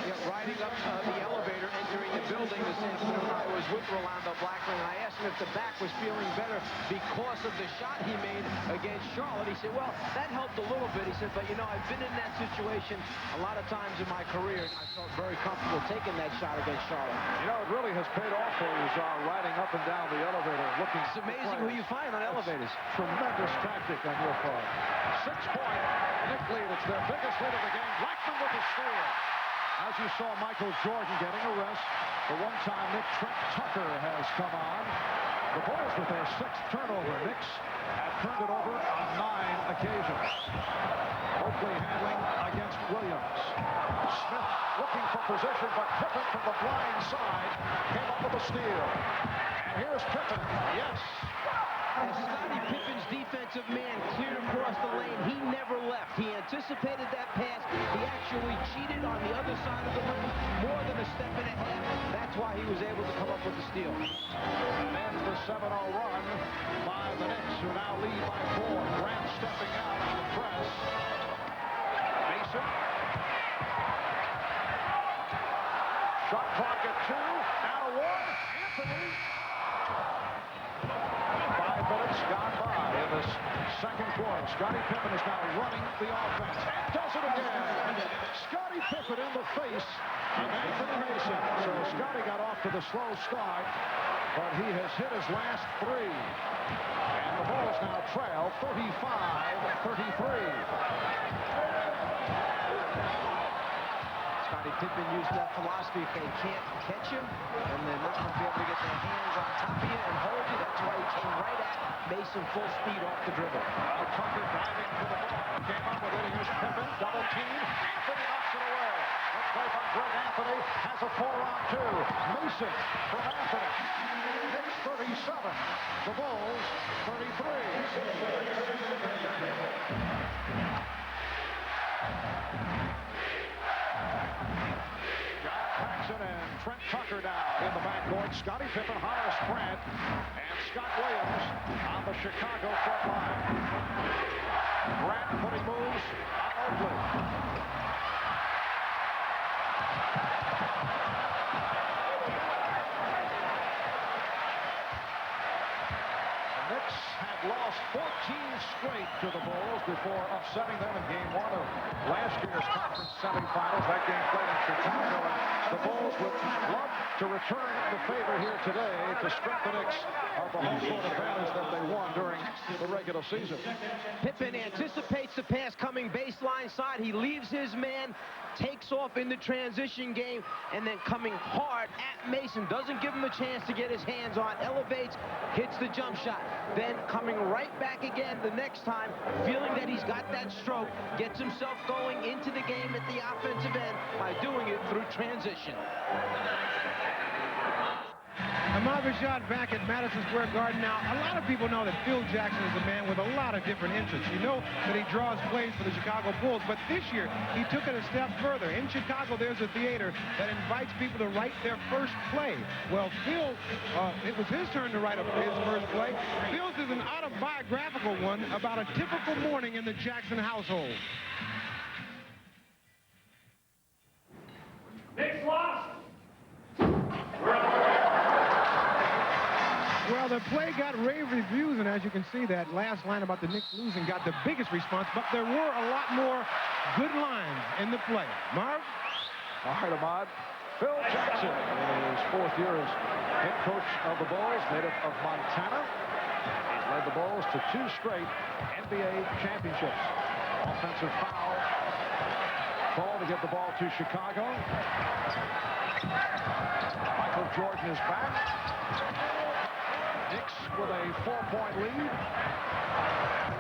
Yeah, riding up the elevator, entering the building this afternoon, I was with Rolando Blackman, and I asked him if the back was feeling better because of the shot he made against Charlotte. He said, well, that helped a little bit. He said, but, you know, I've been in that situation a lot of times in my career, and I felt very comfortable taking that shot against Charlotte. You know, it really has paid off for you, riding up and down the elevator, looking. It's amazing who you find on elevators. Tremendous tactic on your part. 6-point Knick lead. It's their biggest lead of the game. Blackman with the steal. As you saw Michael Jordan getting a rest, the one-time Knick Trent Tucker has come on. The Bulls with their 6th turnover. Knicks have turned it over on 9 occasions. Oakley handling against Williams. Smith looking for position, but Pippen from the blind side came up with a steal. And here's Pippen. Yes. As Scottie Pippen's defensive man cleared across the lane, he never left. He anticipated that pass. He actually cheated on the other side of the rim more than a step and a half. That's why he was able to come up with the steal. And ends the 7-0 run by the Knicks, who now lead by 4. Grant stepping out on the press. Mason. Shot clock at 2. Now to 1. Anthony. 5 minutes gone by in this second quarter. Scottie Pippen is now running the offense and does it again. Scottie Pippen in the face of Anthony Mason. So Scottie got off to the slow start, but he has hit his last 3. And the Bulls now trail 35-33. Scottie Pippen used that philosophy. If they can't catch him, and they're not going to be able to get their hands on top of you and hold you, that's why he came right at Mason full speed off the dribble. Tucker driving for the ball. Came up with it. Here's Pippen. Double team. Anthony knocks it away. Let's play by Greg Anthony. Has a 4-on-2. Mason from Anthony. Knicks 37. The Bulls 33. And Trent Tucker now in the backcourt. Scottie Pippen, Horace Grant, and Scott Williams on the Chicago front line. Grant putting moves on Oakley. The Knicks had lost 14 straight to the Bulls before upsetting them in Game 1 of last year's conference semifinals. That game played in Chicago. The Bulls would love to return the favor here today to strip the Knicks of the home court advantage that they won during the regular season. Pippen anticipates the pass coming baseline side. He leaves his man, takes off in the transition game, and then coming hard at Mason. Doesn't give him a chance to get his hands on. Elevates, hits the jump shot. Then coming right back again the next time, feeling that he's got that stroke, gets himself going into the game at the offensive end by doing it through transition. Ahmad Rashad back at Madison Square Garden. Now, a lot of people know that Phil Jackson is a man with a lot of different interests. You know that he draws plays for the Chicago Bulls, but this year he took it a step further. In Chicago, there's a theater that invites people to write their first play. Well, Phil, it was his turn to write his first play. Phil's is an autobiographical one about a typical morning in the Jackson household. Knicks lost. Well, the play got rave reviews, and as you can see, that last line about the Knicks losing got the biggest response, but there were a lot more good lines in the play. Marv? All right, Ahmad. Phil Jackson, in his fourth year as head coach of the Bulls, native of Montana. He's led the Bulls to 2 straight NBA championships. Offensive foul. Call to give the ball to Chicago. Michael Jordan is back. Knicks with a 4-point lead. And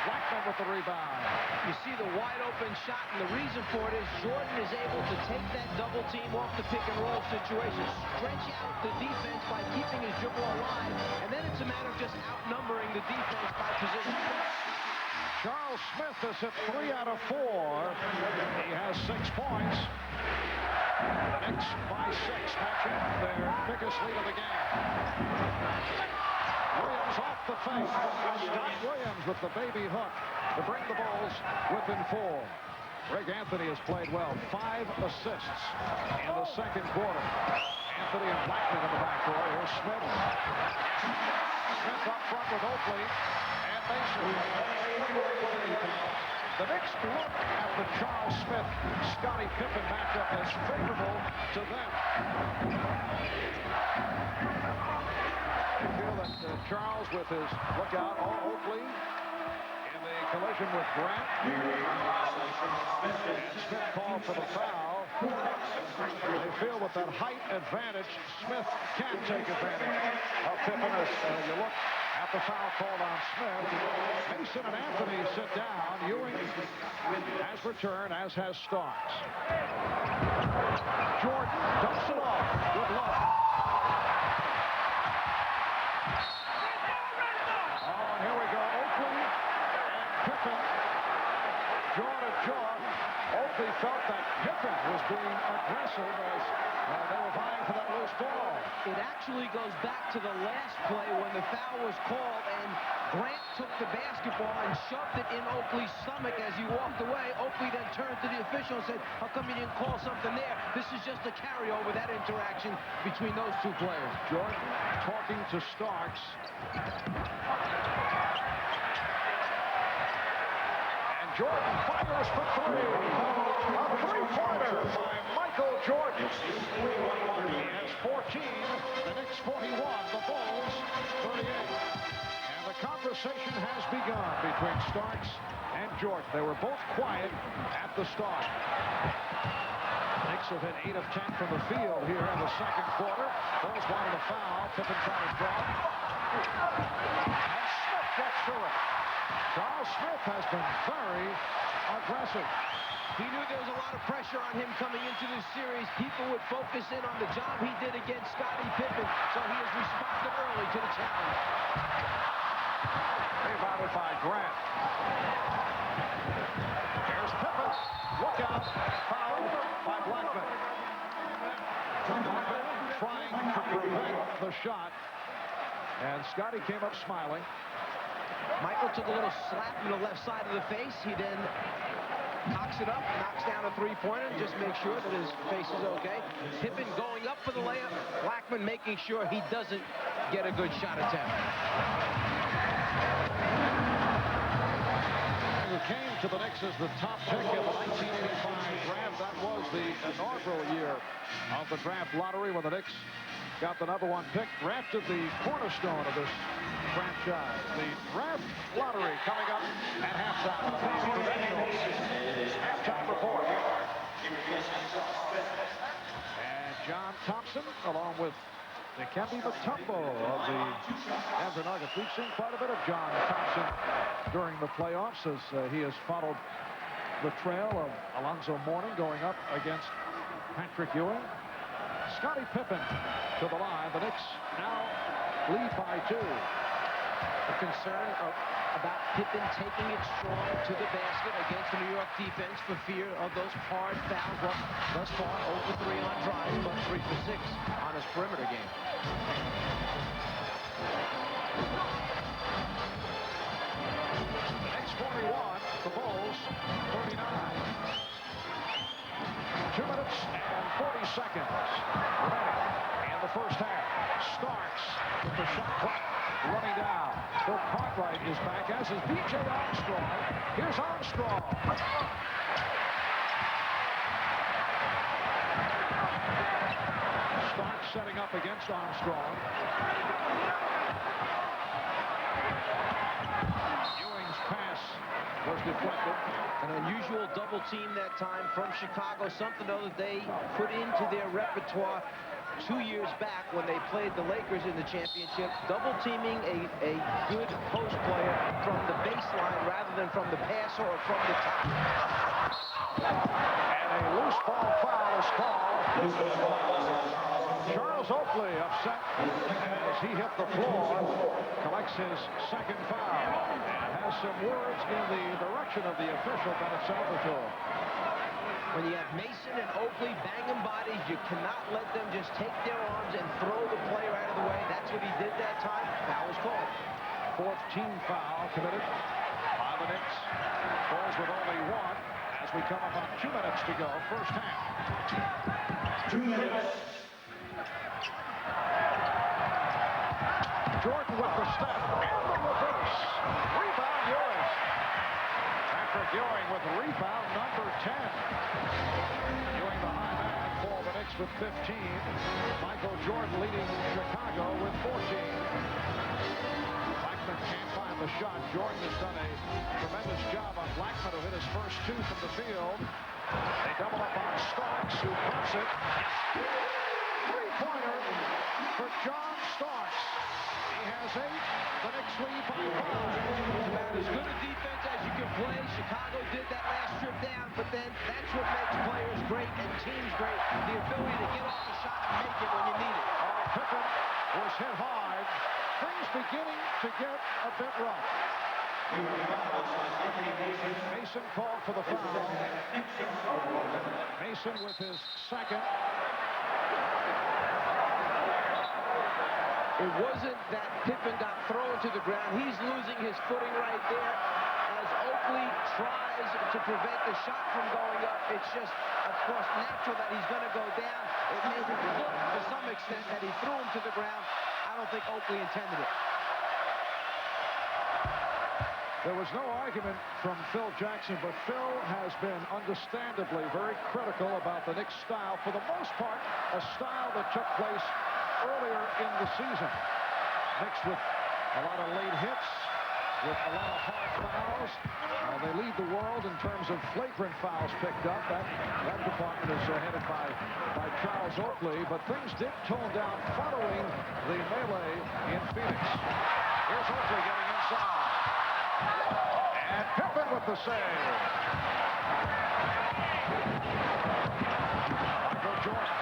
Blackman with the rebound. You see the wide open shot, and the reason for it is Jordan is able to take that double team off the pick and roll situation, stretch out the defense by keeping his dribble alive, and then it's a matter of just outnumbering the defense by position. Charles Smith has hit 3 out of 4. He has 6 points. The Knicks by 6, matching their biggest lead of the game. Williams off the fake. Scott Williams with the baby hook to bring the Bulls within 4. Greg Anthony has played well. 5 assists in the second quarter. Anthony and Blackman in the backcourt. Here's Smith. Smith up front with Oakley and Mason. The Knicks look at the Charles Smith-Scottie Pippen matchup as favorable to them. They feel that Charles, with his lookout on Oakley in the collision with Grant, and Smith called for the foul. They feel with that height advantage, Smith can take advantage of Pippen. As you look at the foul called on Smith, Mason and Anthony sit down. Ewing has returned, as has Starks. Jordan dumps it off with Love. Oh, and here we go. Oakley and Pippen. Jaw to jaw. Oakley felt that Pippen was being aggressive as they were vying for that loose ball. It actually goes back to the last play when the foul was called and Grant took the basketball and shoved it in Oakley's stomach as he walked away. Oakley then turned to the official and said, how come you didn't call something there? This is just a carryover, that interaction between those 2 players. Jordan talking to Starks. And Jordan fires for 3. A 3-pointer by Michael Jordan. He has 14. The Knicks 41. The Bulls 38. And the conversation has begun between Starks and Jordan. They were both quiet at the start. Knicks have hit 8 of 10 from the field here in the second quarter. Bulls wanted a foul. Pippen tried to draw. And Smith gets to it. Charles Smith has been very aggressive. He knew there was a lot of pressure on him coming into this series. People would focus in on the job he did against Scottie Pippen, so he has responded early to the challenge. Rebounded by Grant. Here's Pippen. Look out. Fouled by Blackman. Blackman trying to prevent the shot. And Scottie came up smiling. Michael took a little slap in the left side of the face. He then cocks it up, knocks down a 3-pointer, just make sure that his face is okay. Pippen going up for the layup. Blackman making sure he doesn't get a good shot attempt. Who came to the Knicks as the top pick in the 1985 draft. That was the inaugural year of the draft lottery when the Knicks got the #1 pick, drafted the cornerstone of this franchise. The draft lottery coming up at halftime. Halftime report. And John Thompson, along with Dikembe Mutombo of the Denver Nuggets. We've seen quite a bit of John Thompson during the playoffs as he has followed the trail of Alonzo Mourning going up against Patrick Ewing. Scottie Pippen to the line. The Knicks now lead by 2. The concern about Pippen taking it strong to the basket against the New York defense for fear of those hard fouls. Well, thus far, 0 for 3 on drives, but 3 for 6 on his perimeter game. The Knicks 41, the Bulls 39. 2 minutes and 40 seconds remaining in the first half. Starks with the shot clock running down. Bill Cartwright is back, as is B.J. Armstrong. Here's Armstrong. Starks setting up against Armstrong. Ewing's pass was deflected. An unusual double team that time from Chicago, something though that they put into their repertoire 2 years back when they played the Lakers in the championship, double teaming a good post player from the baseline rather than from the passer or from the top. And a loose ball foul is called. Charles Oakley upset as he hit the floor, collects his second foul, and has some words in the direction of the official, Bennett Salvatore. When you have Mason and Oakley banging bodies, you cannot let them just take their arms and throw the player out of the way. That's what he did that time. Foul was called. 4th team foul committed by the Knicks. Bulls with only 1 as we come up on 2 minutes to go, first half. 2 minutes. Jordan with the step and the reverse. Rebound Ewing. Patrick Ewing with rebound number 10. Ewing the high man for the Knicks with 15. Michael Jordan leading Chicago with 14. Blackman can't find the shot. Jordan has done a tremendous job on Blackman, who hit his first 2 from the field. They double up on Starks, who puts it. Three-pointer for John Starks. He has 8. The Knicks lead by 5. About as good a defense as you can play. Chicago did that last trip down, but then that's what makes players great and teams great. The ability to get off the shot and make it when you need it. Pippen was hit hard. Things beginning to get a bit rough. Mason called for the foul. Mason with his second. It wasn't that Pippen got thrown to the ground. He's losing his footing right there as Oakley tries to prevent the shot from going up. It's just, of course, natural that he's going to go down. It made him look to some extent that he threw him to the ground. I don't think Oakley intended it. There was no argument from Phil Jackson, but Phil has been understandably very critical about the Knicks' style. For the most part, a style that took place earlier in the season. Knicks with a lot of late hits, with a lot of hard fouls. They lead the world in terms of flagrant fouls picked up. That department is headed by Charles Oakley, but things did tone down following the melee in Phoenix. Here's Oakley getting inside. And Pippen with the save. Michael Jordan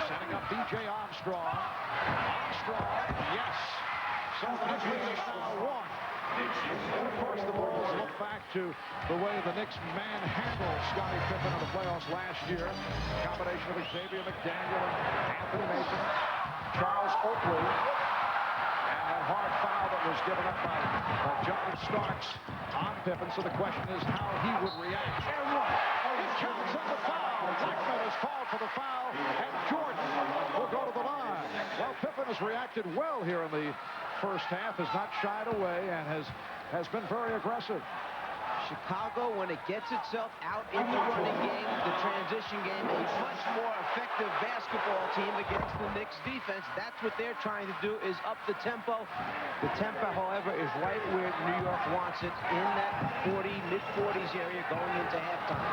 setting up B.J. Armstrong. Yes. So the Knicks lead now 1. And of course, the Bulls look back to the way the Knicks manhandled Scottie Pippen in the playoffs last year. A combination of Xavier McDaniel and Anthony Mason, Charles Oakley, and that hard foul that was given up by John Starks on Pippen. So the question is how he would react. And what? It counts as a foul. Blackman has called for the foul, and Jordan will go to the line. Well, Pippen has reacted well here in the first half, has not shied away, and has been very aggressive. Chicago, when it gets itself out in the running game, the transition game, a much more effective basketball team against the Knicks defense. That's what they're trying to do, is up the tempo. The tempo, however, is right where New York wants it, in that mid-40s area going into halftime.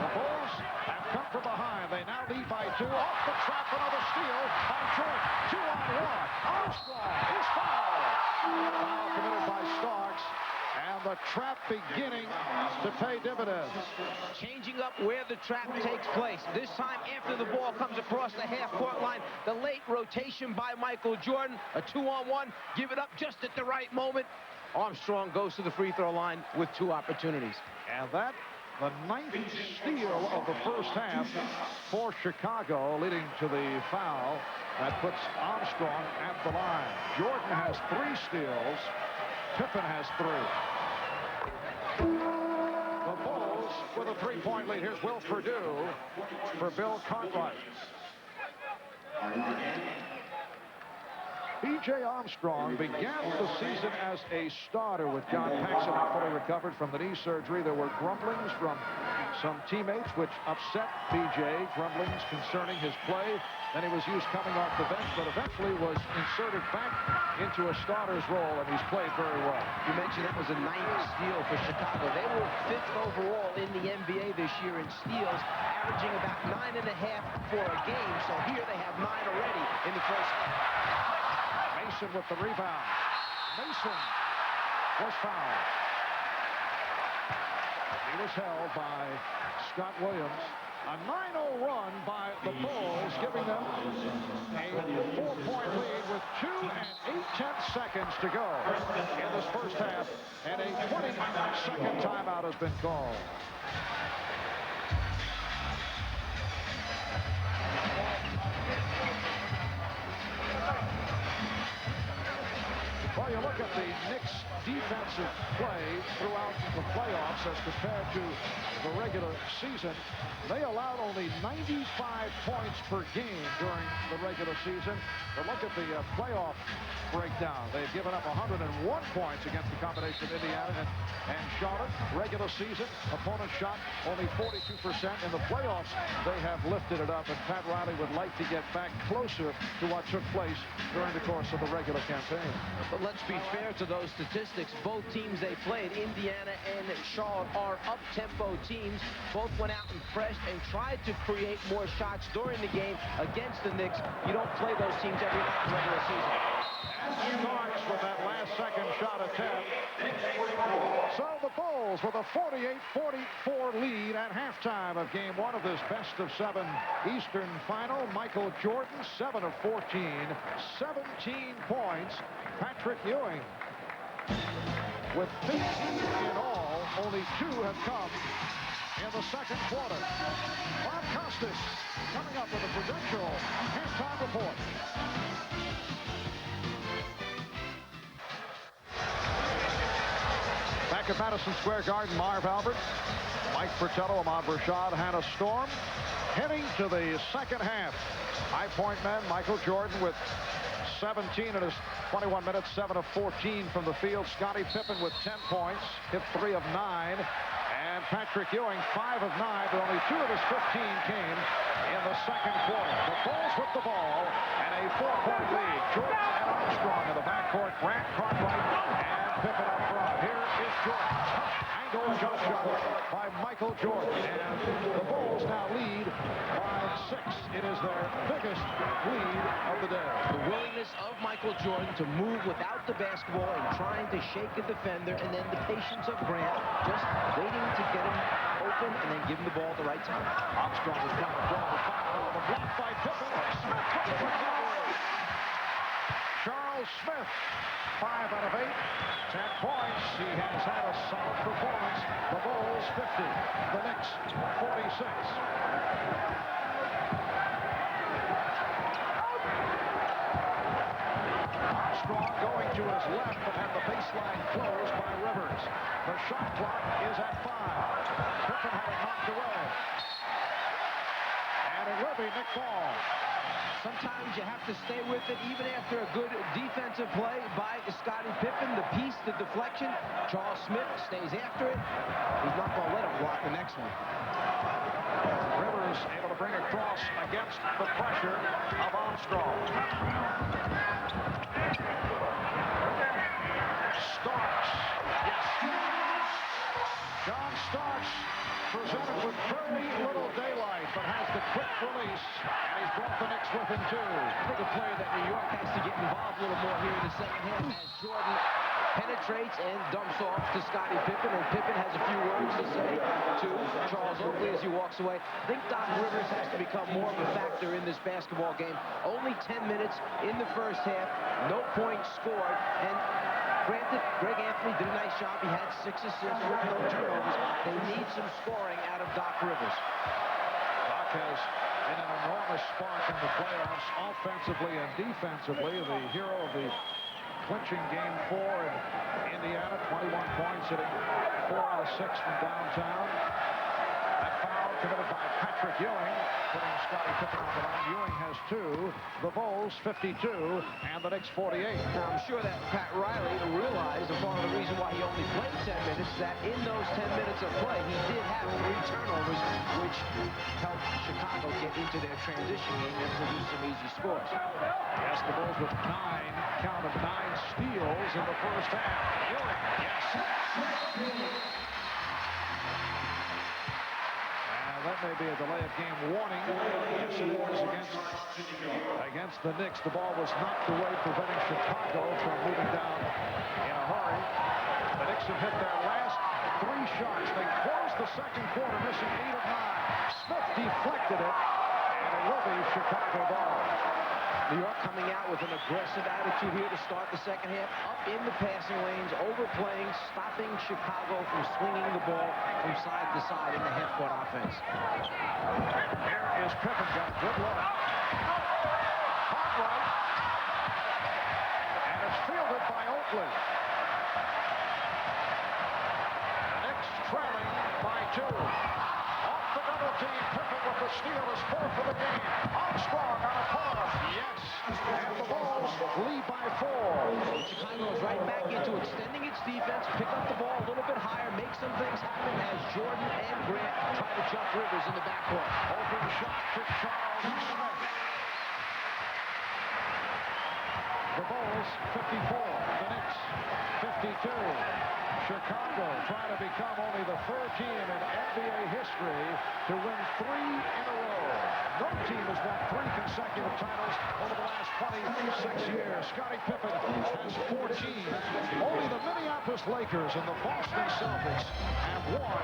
The Bulls have come from behind. They now lead by 2. Off the trap, another steal by Jordan. 2-on-1. Armstrong is fouled. Foul committed by Starks. And the trap beginning to pay dividends. Changing up where the trap takes place. This time after the ball comes across the half-court line. The late rotation by Michael Jordan. A 2-on-1. Give it up just at the right moment. Armstrong goes to the free throw line with 2 opportunities. And that, the 9th steal of the first half for Chicago, leading to the foul that puts Armstrong at the line. Jordan has 3 steals. Pippen has 3. The Bulls with a 3-point lead. Here's Will Perdue for Bill Cartwright. B.J. Armstrong began the season as a starter with John Paxson not fully recovered from the knee surgery. There were grumblings from some teammates which upset B.J., grumblings concerning his play. Then he was used coming off the bench, but eventually was inserted back into a starter's role, and he's played very well. You mentioned that was a 9th steal for Chicago. They were 5th overall in the NBA this year in steals, averaging about 9.5 for a game. So here they have 9 already in the first half. Mason with the rebound. Mason was fouled. He was held by Scott Williams. A 9-0 run by the Bulls, giving them a 4-point lead with 2 and 8/10 seconds to go in this first half, and a 20-second timeout has been called. Well, you look at the Knicks' defensive play throughout the playoffs as compared to the regular season. They allowed only 95 points per game during the regular season. But look at the playoff breakdown. They've given up 101 points against the combination of Indiana and Charlotte. Regular season, opponent shot only 42%. In the playoffs, they have lifted it up, and Pat Riley would like to get back closer to what took place during the course of the regular campaign. But let's be fair to those statistics. Both teams they played, Indiana and Charlotte, are up-tempo teams. Both went out and pressed and tried to create more shots during the game against the Knicks. You don't play those teams every night in the regular season. Starks with that last-second shot attempt. So the Bulls with a 48-44 lead at halftime of Game 1 of this best-of-7 Eastern Final. Michael Jordan, 7 of 14, 17 points. Patrick Ewing with 15 in all. Only 2 have come in the second quarter. Bob Costas coming up with a Prudential halftime report. Back at Madison Square Garden, Marv Albert, Mike Fratello, Ahmad Rashad, Hannah Storm, heading to the second half. High point men, Michael Jordan with 17 in his 21 minutes, 7 of 14 from the field. Scottie Pippen with 10 points, hit 3 of 9. And Patrick Ewing, 5 of 9, but only 2 of his 15 came in the second quarter. The Bulls with the ball and a 4-point lead. Jordan and Armstrong in the backcourt. Grant, Cartwright, and Pippen up front. Here is Jordan. Angle jump shot by Michael Jordan. And the Bulls now lead by 6. It is their biggest lead of the day. The willingness of Michael Jordan to move without the basketball and trying to shake a defender, and then the patience of Grant just waiting to get him open and then give him the ball at the right time. Armstrong is trying to draw the foul. The block by Pippen. Smith with the recovery. Charles Smith, 5 out of 8. 10 points. He has had a solid performance. The Bulls 50. The Knicks 46. Armstrong going to his left, but had the baseline closed by Rivers. The shot clock is at 5. Pippen had it knocked away. And it will be Nick Ball. Sometimes you have to stay with it even after a good defensive play by Scottie Pippen. The piece, the deflection. Charles Smith stays after it. He's not going to let him block the next one. Rivers able to bring across against the pressure of Armstrong. Starks. Yes. John Starks presented with very little daylight, but has the quick release, and he's brought the Knicks with him, too. I think a player that New York has to get involved a little more here in the second half as Jordan penetrates and dumps off to Scottie Pippen, and Pippen has a few words to say to Charles Oakley as he walks away. I think Doc Rivers has to become more of a factor in this basketball game. Only 10 minutes in the first half, no points scored, and granted, Greg Anthony did a nice job. He had 6 assists with no turnovers. They need some scoring out of Doc Rivers. Doc has been an enormous spark in the playoffs, offensively and defensively. The hero of the clinching game 4 in Indiana, 21 points, hitting 4 out of 6 from downtown. That foul committed by Patrick Ewing, putting Scottie Pippen on the line. Ewing has 2, the Bulls 52, and the Knicks 48. Now, I'm sure that Pat Riley realized, and part of the reason why he only played 10 minutes, that in those 10 minutes of play, he did have 3 turnovers, which helped Chicago get into their transition game and produce some easy scores. Yes, the Bulls with 9 steals in the first half. Ewing, yes. That may be a delay of game warning. Yes, it is against the Knicks. The ball was knocked away, preventing Chicago from moving down in a hurry. The Knicks have hit their last 3 shots. They closed the second quarter, missing 8 of 9. Smith deflected it, and it will be Chicago ball. New York coming out with an aggressive attitude here to start the second half, up in the passing lanes, overplaying, stopping Chicago from swinging the ball from side to side in the half-court offense. Here is Pippen, got a good look. Hot right. And it's fielded by Oakley. Knicks trailing by 2. Off the double team, Pippen with the steal is 4 for the game. Armstrong on a pull-up. Yes. And the Bulls lead by 4. Chicago is right back into extending its defense, pick up the ball a little bit higher, make some things happen as Jordan and Grant try to jump Rivers in the backcourt. Open shot to Charles Smith. The Bulls 54, the Knicks 52. Chicago trying to become only the 3rd team in NBA history to win 3 in a row. No team has won 3 consecutive titles over the last 26 years. Scottie Pippen has 14. Only the Minneapolis Lakers and the Boston Celtics have won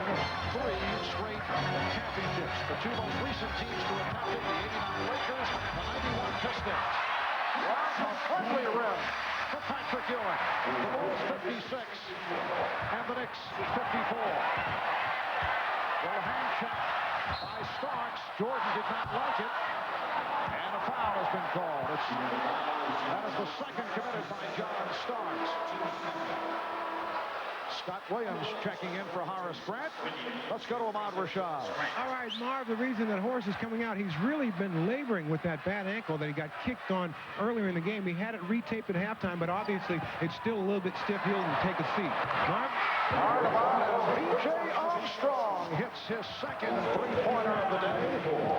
3 straight championships. The 2 most recent teams to have done it, the 89 Lakers and the 91 Pistons. A friendly rim for Patrick Ewing. The Bulls 56 and the Knicks 54. Well, hand check by Starks. Jordan did not like it. And a foul has been called. That is the second committed by John Starks. Scott Williams checking in for Horace Grant. Let's go to Ahmad Rashad. All right, Marv, the reason that Horace is coming out, he's really been laboring with that bad ankle that he got kicked on earlier in the game. He had it retaped at halftime, but obviously it's still a little bit stiff-heeled and take a seat. Marv? B.J. Armstrong hits his second 3-pointer of the day.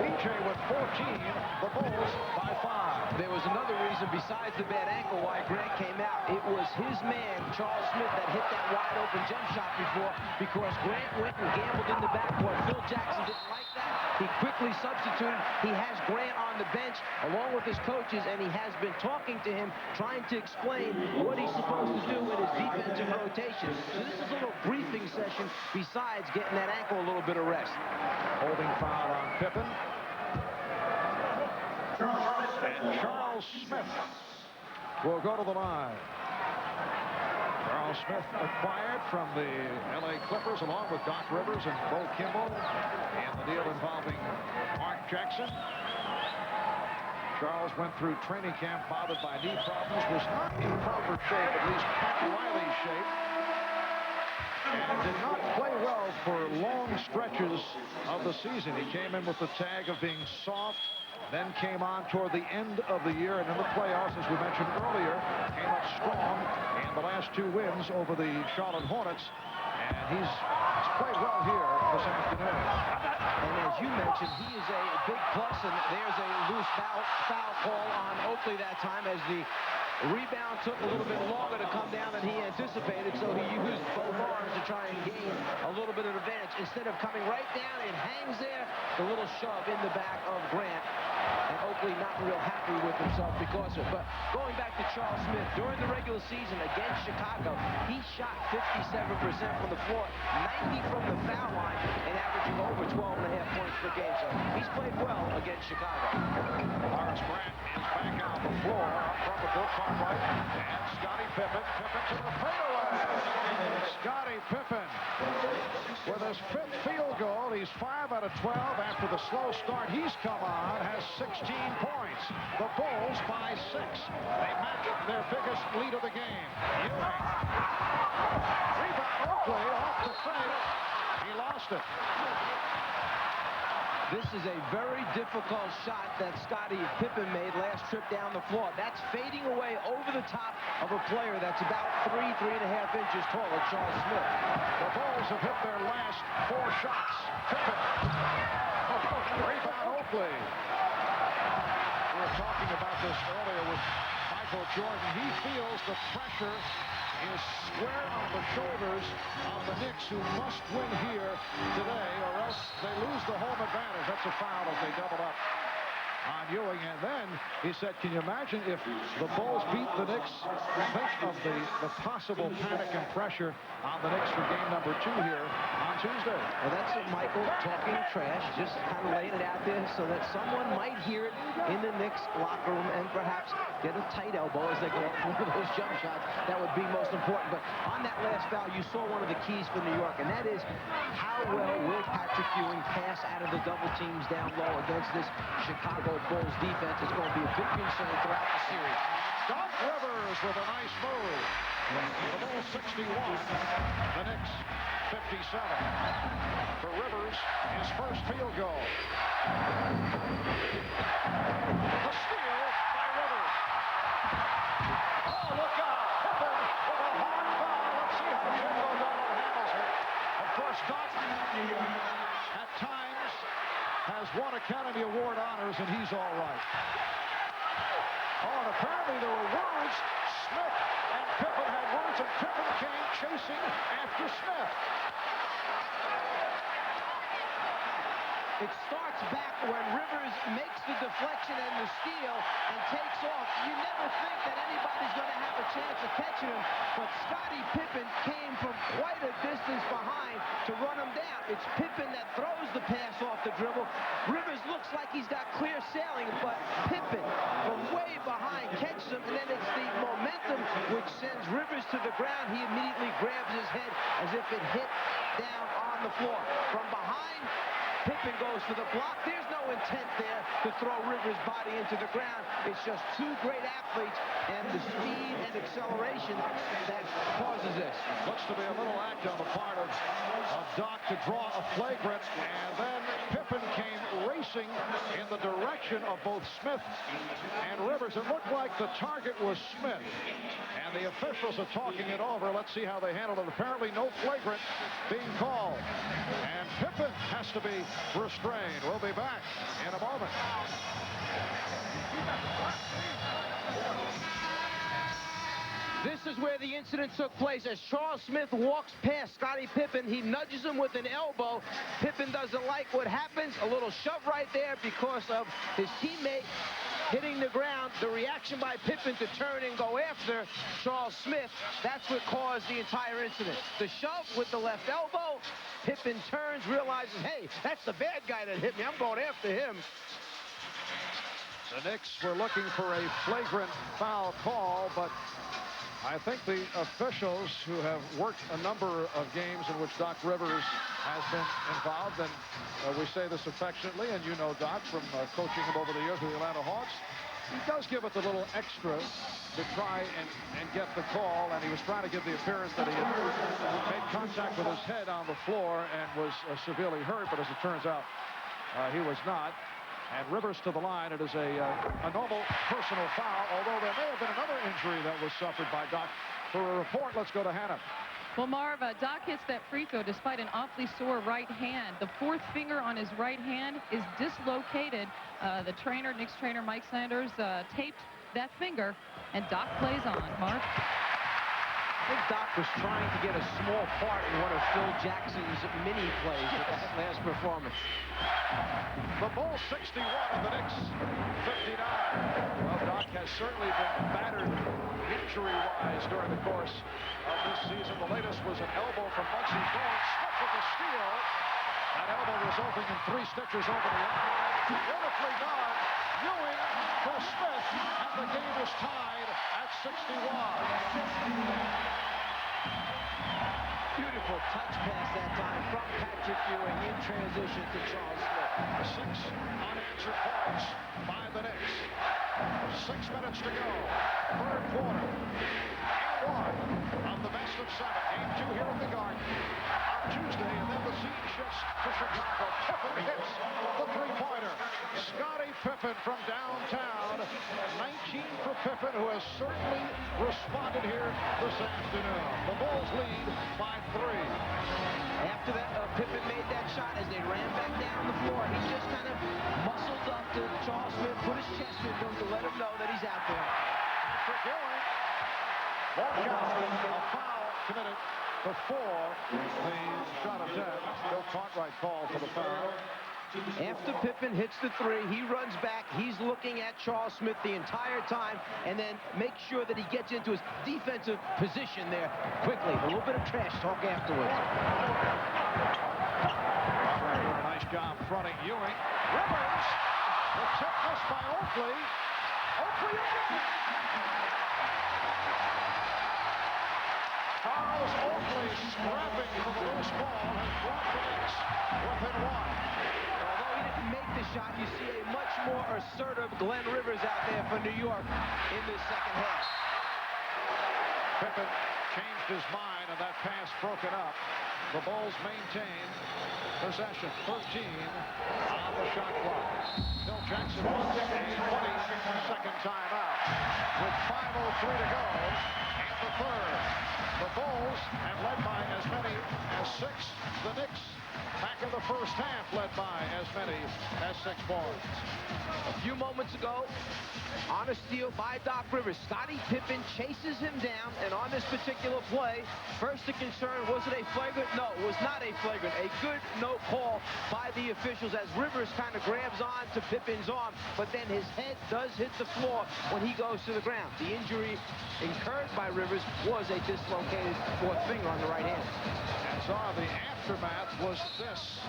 B.J. with 14, the Bulls by 5. There was another reason besides the bad ankle why Grant came out. It was his man, Charles Smith, that hit that wide-open jump shot before, because Grant went and gambled in the backcourt. Phil Jackson didn't like that. He quickly substituted. He has Grant on the bench along with his coaches, and he has been talking to him, trying to explain what he's supposed to do in his defensive rotation. So this is a little briefing session besides getting that ankle a little bit of rest. Holding foul on Pippen. And Charles Smith will go to the line. Charles Smith acquired from the L.A. Clippers along with Doc Rivers and Bo Kimball and the deal involving Mark Jackson. Charles went through training camp bothered by knee problems, was not in proper shape, at least Pat Riley's shape, and did not play well for long stretches of the season. He came in with the tag of being soft, then came on toward the end of the year, and in the playoffs, as we mentioned earlier, came up strong in the last 2 wins over the Charlotte Hornets, and he's played well here this afternoon. And as you mentioned, he is a big plus, and there's a loose foul call on Oakley that time as the rebound took a little bit longer to come down than he anticipated, so he used both arms to try and gain a little bit of advantage. Instead of coming right down, it hangs there, the little shove in the back of Grant, and publicly not real happy with himself because of it. But going back to Charles Smith, during the regular season against Chicago, he shot 57% from the floor, 90 from the foul line, and averaging over 12.5 points per game. So he's played well against Chicago. Horace Grant is back on the floor from the Bill Cartwright. And Scottie Pippen. Pippen to the fadeaway. Scottie Pippen with his 5th field goal. He's 5 out of 12 after the slow start he's come on. Has 16 points. The Bulls by 6. They match their biggest lead of the game. Ewing. Rebound Oakley off the fake. He lost it. This is a very difficult shot that Scottie Pippen made last trip down the floor. That's fading away over the top of a player that's about 3.5 inches taller, Charles Smith. The Bulls have hit their last 4 shots. Pippen. Rebound Oakley. We were talking about this earlier with Michael Jordan. He feels the pressure is square on the shoulders of the Knicks, who must win here today, or else they lose the home advantage. That's a foul as they double up on Ewing. And then he said, can you imagine if the Bulls beat the Knicks? Think of the possible panic and pressure on the Knicks for game number 2 here on Tuesday. Well, that's Michael talking trash, just kind of laying it out there so that someone might hear it in the Knicks locker room and perhaps get a tight elbow as they go up for one of those jump shots. That would be most important. But on that last foul, you saw one of the keys for New York, and that is how well will Patrick Ewing pass out of the double teams down low against this Chicago Bulls defense. Is going to be a big concern throughout the series. Doc Rivers with a nice move. The Bulls 61, the Knicks 57. For Rivers, his first field goal. The steal by Rivers. Oh, look out! Pippen with a hard foul. Let's see how Jimmy O'Donnell handles it. Of course, Doc at times has won Academy Award honors, and he's all right. Oh, and apparently there were words. Smith and Pippen had words, and Pippen came chasing after Smith. It starts back when Rivers makes the deflection and the steal and takes off. You never think that anybody's going to have a chance of catching him, but Scottie Pippen came from quite a distance behind to run him down. It's Pippen that throws the pass off the dribble. Rivers looks like he's got clear sailing, but Pippen from way behind catches him, and then it's the momentum which sends Rivers to the ground. He immediately grabs his head as if it hit down on the floor. From behind, Pippen goes for the block. There's no intent there to throw Rivers' body into the ground. It's just 2 great athletes and the speed and acceleration that causes this. Looks to be a little act on the part of Doc to draw a flagrant, and then Pippen came racing in the direction of both Smith and Rivers. It looked like the target was Smith, and the officials are talking it over. Let's see how they handle it. Apparently no flagrant being called, and Pippen has to be restrained. We'll be back in a moment. This is where the incident took place. As Charles Smith walks past Scottie Pippen, he nudges him with an elbow. Pippen doesn't like what happens. A little shove right there because of his teammate hitting the ground. The reaction by Pippen to turn and go after Charles Smith, that's what caused the entire incident. The shove with the left elbow. Pippen turns, realizes, hey, that's the bad guy that hit me. I'm going after him. The Knicks were looking for a flagrant foul call, but I think the officials who have worked a number of games in which Doc Rivers has been involved, and we say this affectionately, and you know Doc from coaching him over the years with the Atlanta Hawks, he does give it a little extra to try and get the call, and he was trying to give the appearance that he had made contact with his head on the floor and was severely hurt, but as it turns out, he was not. And Rivers to the line. It is a normal personal foul, although there may have been another injury that was suffered by Doc. For a report, let's go to Hannah. Well, Marv, Doc hits that free throw despite an awfully sore right hand. The 4th finger on his right hand is dislocated. The trainer, Knicks trainer Mike Sanders, taped that finger, and Doc plays on. Marv? I think Doc was trying to get a small part in one of Phil Jackson's mini plays with that last performance. The Bulls 61 and the Knicks 59. has certainly been battered injury-wise during the course of this season. The latest was an elbow from Muggsy Bogues. Smith with the steal. That elbow resulting in 3 stitches over the eye. Beautifully done. Ewing for Smith, and the game is tied at 61. Beautiful touch pass that time from Patrick Ewing in transition to Charles Smith. 6 unanswered points by the Knicks. 6 minutes to go. Third quarter. Game 1 of the best of 7. Game 2 here at the Garden on Tuesday, and then the scene shifts to Chicago. Pippen hits the three-pointer. Scottie Pippen from downtown. 19 for Pippen, who has certainly responded here this afternoon. The Bulls lead by 3. After that, Pippen made that shot as they ran back down the floor. He just kind of muscled up to Charles Smith, put his chest into him to let him know that he's out there. Patrick Ewing. A foul committed before the shot attempt. Bill Cartwright called for the foul. After Pippen hits the 3, he runs back. He's looking at Charles Smith the entire time, and then makes sure that he gets into his defensive position there quickly. A little bit of trash talk afterwards. Nice job fronting Ewing. Rivers. The tip missed by Oakley. Oakley again. Charles Oakley scrapping for the loose ball has brought the Knicks within 1. Although he didn't make the shot, you see a much more assertive Glenn Rivers out there for New York in this second half. Pippen changed his mind, and that pass broken up. The Bulls maintain possession. 13 on the shot clock. Phil Jackson wants a 20-second timeout with 5:03 to go in the third. The Bulls have led by as many as 6. The Knicks, back in the first half, led by as many as 6 points. A few moments ago, on a steal by Doc Rivers, Scottie Pippen chases him down, and on this particular play, first the concern, was it a flagrant? No, it was not a flagrant. A good no call by the officials as Rivers kind of grabs on to Pippen's arm, but then his head does hit the floor when he goes to the ground. The injury incurred by Rivers was a dislocated 4th finger on the right hand. And so the aftermath was this.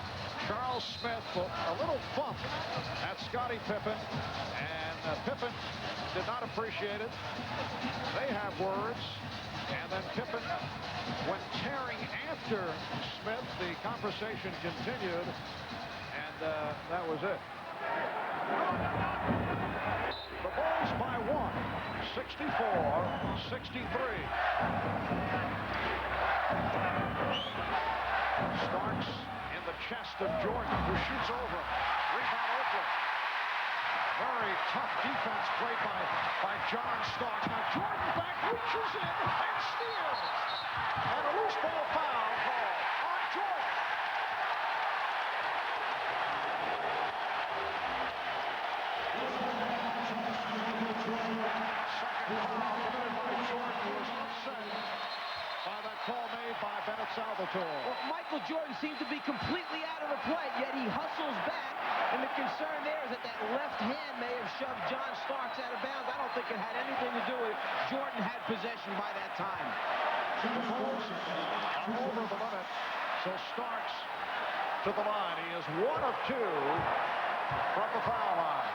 Charles Smith, a little bump at Scottie Pippen, and Pippen did not appreciate it. They have words, and then Pippen went tearing after Smith. The conversation continued, and that was it. The Bulls by 1, 64-63. Starks in the chest of Jordan, who shoots over. Rebound Oakley. Very tough defense played by John Starks. Now Jordan back reaches in and steals. And a loose ball foul call on Jordan. Second foul committed by Jordan, who was upset by that call made by Bennett Salvatore. Well, Michael Jordan seemed to be completely out of the play, yet he hustles back, and the concern there is that left hand may have shoved John Starks out of bounds. I don't think it had anything to do with it. Jordan had possession by that time. The Bulls are over the limit, so Starks to the line. He is 1 of 2 from the foul line.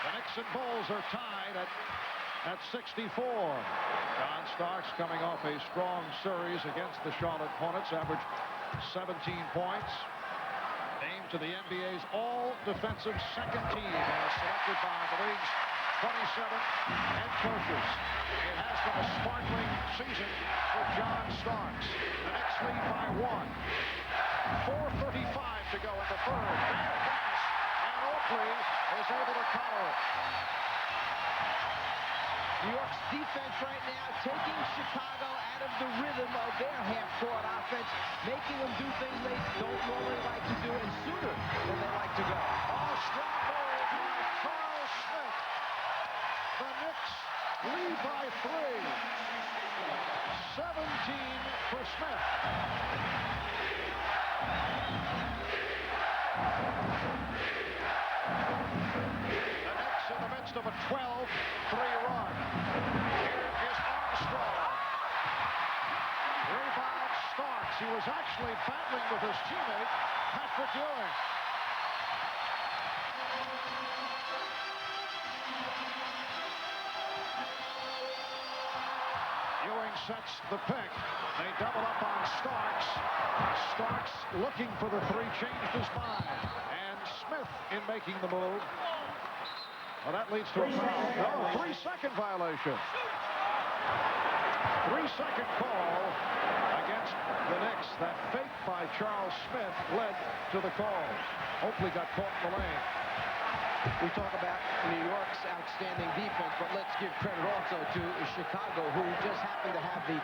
The Knicks and Bulls are tied at 64. John Starks coming off a strong series against the Charlotte Hornets, averaged 17 points. Named to the NBA's all-defensive second team as selected by the league's 27 head coaches. It has been a sparkling season for John Starks. The Knicks lead by 1. 4:35 to go in the third. Bad pass, and Oakley is able to counter it. New York's defense right now taking Chicago out of the rhythm of their half-court offense, making them do things they don't normally like to do, and sooner than they like to go. Oh, strong goal by Charles Smith. The Knicks lead by 3. 17 for Smith. he was actually battling with his teammate, Patrick Ewing. Ewing sets the pick. They double up on Starks. Starks looking for the three, changed his mind. And Smith in making the move. Well, that leads to a foul. No, 3-second violation. 3-second call against the Knicks. That fake by Charles Smith led to the calls. Oakley got caught in the lane. We talk about New York's outstanding defense, but let's give credit also to Chicago, who just happened to have the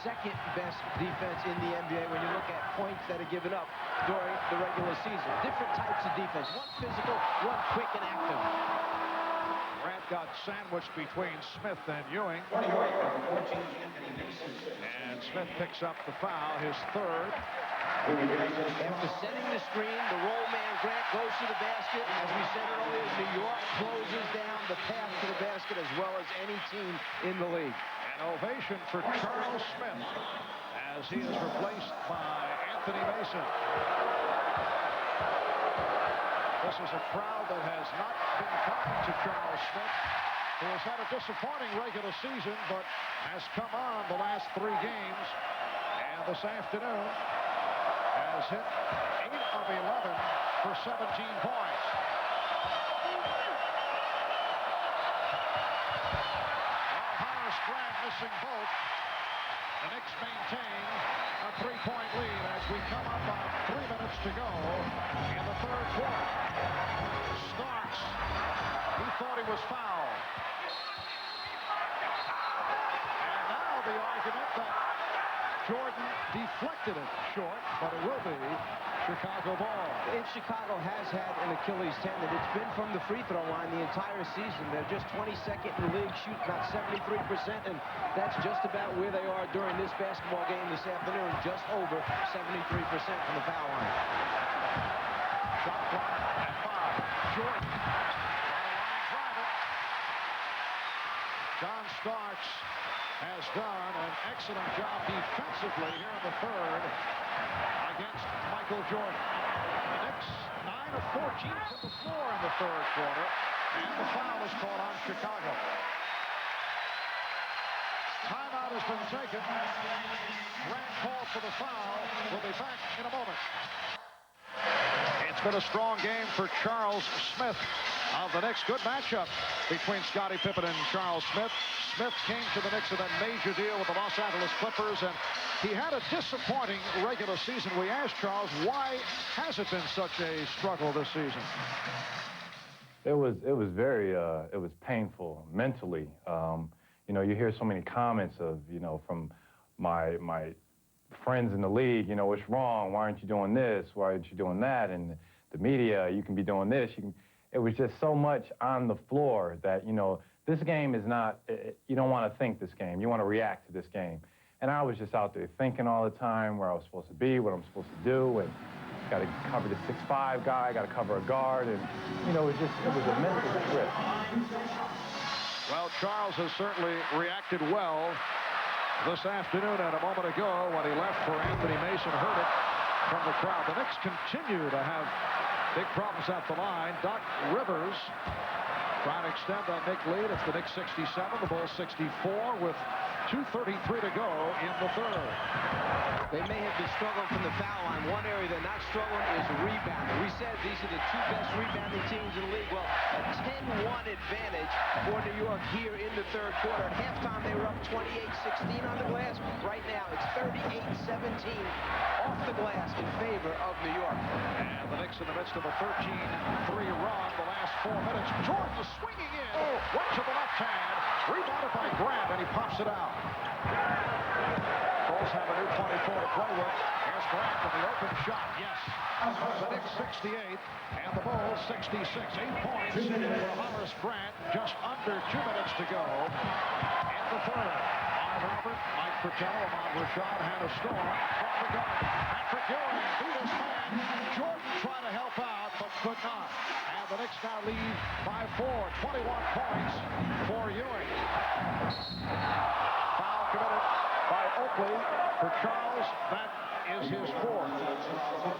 second best defense in the NBA when you look at points that are given up during the regular season. Different types of defense. One physical, one quick and active. Grant got sandwiched between Smith and Ewing. And Smith picks up the foul, his third. After setting the screen, the roll man Grant goes to the basket. As we said earlier, New York closes down the path to the basket as well as any team in the league. An ovation for Charles Smith as he is replaced by Anthony Mason. This is a crowd that has not been kind to Charles Smith, who has had a disappointing regular season, but has come on the last 3 games. And this afternoon has hit 8 of 11 for 17 points. Horace Grant missing both. The Knicks maintain a 3-point lead as we come up on 3 minutes to go in the third quarter. Starks, he thought he was fouled. And now the argument that Jordan deflected it short, but it will be Chicago ball. If Chicago has had an Achilles tendon, it's been from the free throw line the entire season. They're just 22nd in the league, shooting about 73%, and that's just about where they are during this basketball game this afternoon, just over 73% from the foul line. Shot clock at 5. Jordan on a line driver. John Starks has done an excellent job defensively here in the third against Michael Jordan. The Knicks 9 of 14 from the floor in the third quarter, and the foul is called on Chicago. Timeout has been taken. Grant called for the foul. We'll be back in a moment. It's been a strong game for Charles Smith of the Knicks. Good matchup between Scottie Pippen and Charles Smith. Smith came to the Knicks in that major deal with the Los Angeles Clippers, and he had a disappointing regular season. We asked Charles, why has it been such a struggle this season? It was very it was painful mentally. You know, you hear so many comments of, you know, from my friends in the league, you know, what's wrong? Why aren't you doing this? Why aren't you doing that? And the media, you can be doing this. It was just so much on the floor that, you know, this game is not, you don't want to think this game. You want to react to this game. And I was just out there thinking all the time where I was supposed to be, what I'm supposed to do, and got to cover the 6'5" guy, got to cover a guard, and, you know, it was a mental trip. Well, Charles has certainly reacted well this afternoon and a moment ago when he left for Anthony Mason, heard it from the crowd. The Knicks continue to have big problems at the line. Doc Rivers trying to extend that Knicks lead. It's the Knicks 67, the Bulls 64 with 2:33 to go in the third. They may have been struggling from the foul line. One area they're not struggling is rebounding. We said these are the 2 best rebounding teams in the league. Well, a 10-1 advantage for New York here in the third quarter. At halftime, they were up 28-16 on the glass. Right now, it's 38-17 off the glass in favor of New York. And the Knicks in the midst of a 13-3 run the last 4 minutes. Jordan swinging in. One to the left hand. Rebounded by Grant, and he pops it out. Bulls have a new 24 to play with. Here's Grant with the open shot. Yes. The Knicks 68 and the Bulls 66. 8 points for Horace Grant. Just under 2 minutes to go in the third. Marv Albert, Mike Fratello, Ahmad Rashad, Hannah Storm from the guard. Patrick Ewing beat his man. Jordan tried to help out, but could not. And the Knicks now lead by 4. 21 points for Ewing. Foul committed by Oakley for Charles. That is his fourth.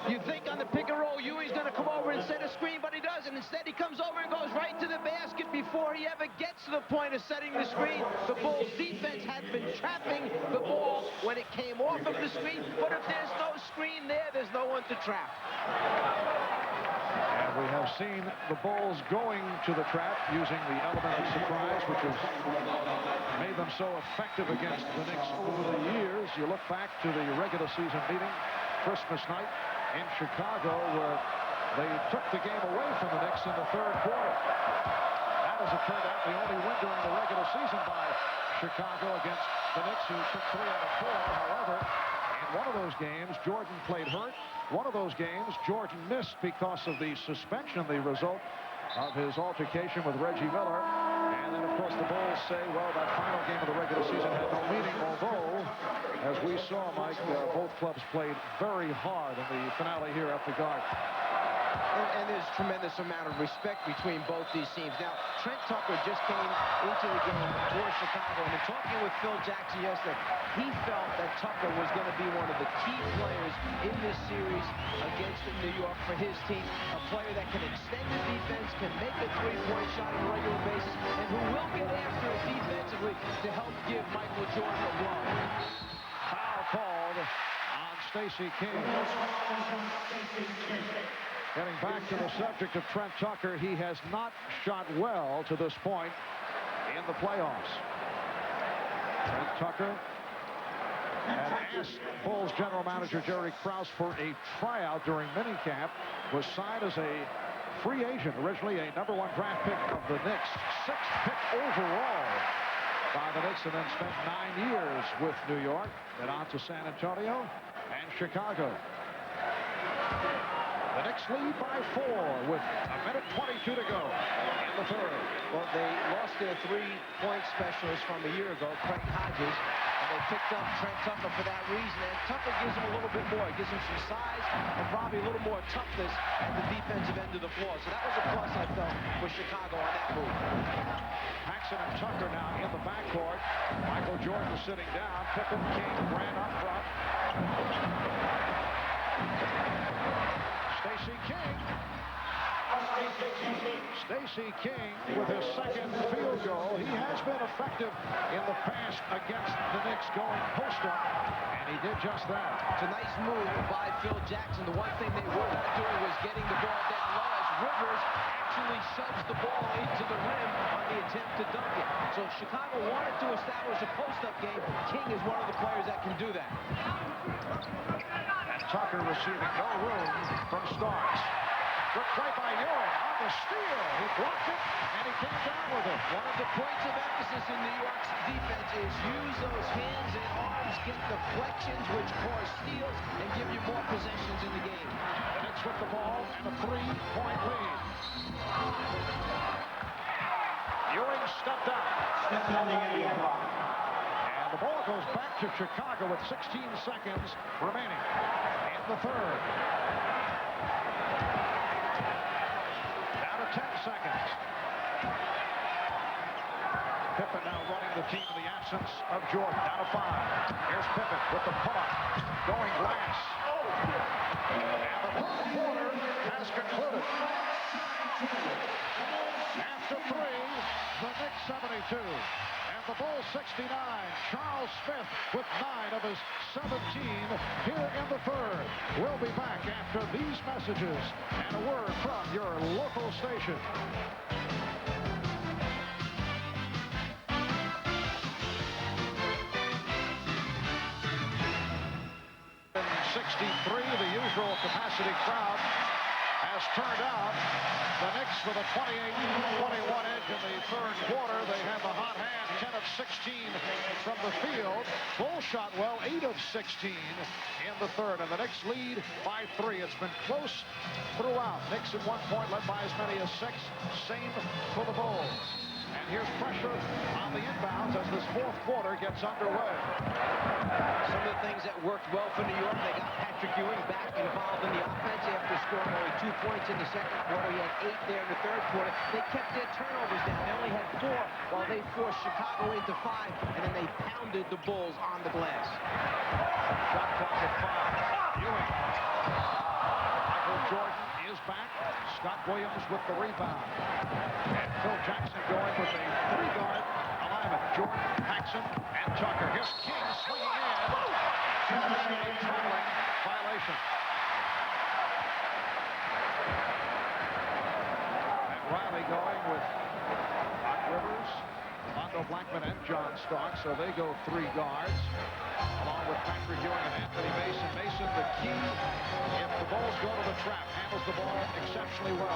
You think on the pick and roll, Ewing's going to come over and set a screen, but he doesn't. Instead, he comes over and goes right to the basket before he ever gets to the point of setting the screen. The Bulls defense had been trapping the ball when it came off of the screen, but if there's no screen there, there's no one to trap. And we have seen the Bulls going to the trap using the element of surprise, which has made them so effective against the Knicks over the years. You look back to the regular season meeting, Christmas night in Chicago, where they took the game away from the Knicks in the third quarter. That, as it turned out, the only win during the regular season by Chicago against the Knicks, who took 3 out of 4. However, in one of those games, Jordan played hurt. One of those games, Jordan missed because of the suspension, the result of his altercation with Reggie Miller. And then, of course, the Bulls say, well, that final game of the regular season had no meaning, although, as we saw, Mike, both clubs played very hard in the finale here at the Garden. And there's a tremendous amount of respect between both these teams. Now, Trent Tucker just came into the game for Chicago, and in talking with Phil Jackson yesterday, he felt that Tucker was going to be one of the key players in this series against New York for his team, a player that can extend the defense, can make a three-point shot on a regular basis, and who will get after it defensively to help give Michael Jordan a blow. Foul called on Stacey King. Getting back to the subject of Trent Tucker, he has not shot well to this point in the playoffs. Trent Tucker had asked Bulls general manager Jerry Krause for a tryout during minicamp, was signed as a free agent, originally a #1 draft pick of the Knicks, 6th pick overall by the Knicks, and then spent 9 years with New York, then on to San Antonio and Chicago. The Knicks lead by 4 with 1:22 to go in the third. Well, they lost their three-point specialist from a year ago, Craig Hodges, and they picked up Trent Tucker for that reason. And Tucker gives him a little bit more. It gives him some size and probably a little more toughness at the defensive end of the floor. So that was a plus, I felt, for Chicago on that move. Paxson and Tucker now in the backcourt. Michael Jordan sitting down. Pippen, King, Grant up front. Stacey King with his second field goal. He has been effective in the past against the Knicks going post-up, and he did just that. It's a nice move by Phil Jackson. The one thing they were not doing was getting the ball down low as Rivers actually shoves the ball into the rim on the attempt to dunk it. So if Chicago wanted to establish a post-up game, King is one of the players that can do that. And Tucker receiving no room from Starks. Good play by Ewing on the steal. He blocked it, and he came down with it. One of the points of emphasis in New York's defense is use those hands and arms, get deflections, which cause steals, and give you more possessions in the game. The Knicks with the ball and a 3-point lead. Ewing stepped out. And the ball goes back to Chicago with 16 seconds remaining in the third. Down to 10 seconds. Pippen now running the team in the absence of Jordan. Down to 5. Here's Pippen with the pull-up. Going glass. And the third quarter has concluded. After 3, the Knicks 72. And the Bulls 69. Charles Smith with 9 of his 17 here in the third. We'll be back after these messages and a word from your local station. 63, the usual capacity crowd has turned out. The Knicks with a 28-21 edge in the third quarter. They have the hot hand, 10 of 16 from the field. Bulls shot well, 8 of 16 in the third, and the Knicks lead by 3. It's been close throughout. Knicks at one point led by as many as 6. Same for the Bulls. And here's pressure on the inbounds as this fourth quarter gets underway. Some of the things that worked well for New York, they got Patrick Ewing back involved in the offense after scoring only 2 22 points in the second quarter. He had 8 there in the third quarter. They kept their turnovers down. They only had 4 while they forced Chicago into 5, and then they pounded the Bulls on the glass. Shot clock at 5. Ewing. Michael Jordan is back. Scott Williams with the rebound. And Phil Jackson going with a 3-guard alignment. Jordan, Paxson, and Tucker. Here's King swinging in. A traveling violation. And Riley going with Doc Rivers, Mondo Blackman, and John Stark. So they go 3 guards, along with Patrick Ewing and Anthony Mason. Mason, the key, if the Bulls go to the trap, handles the ball exceptionally well.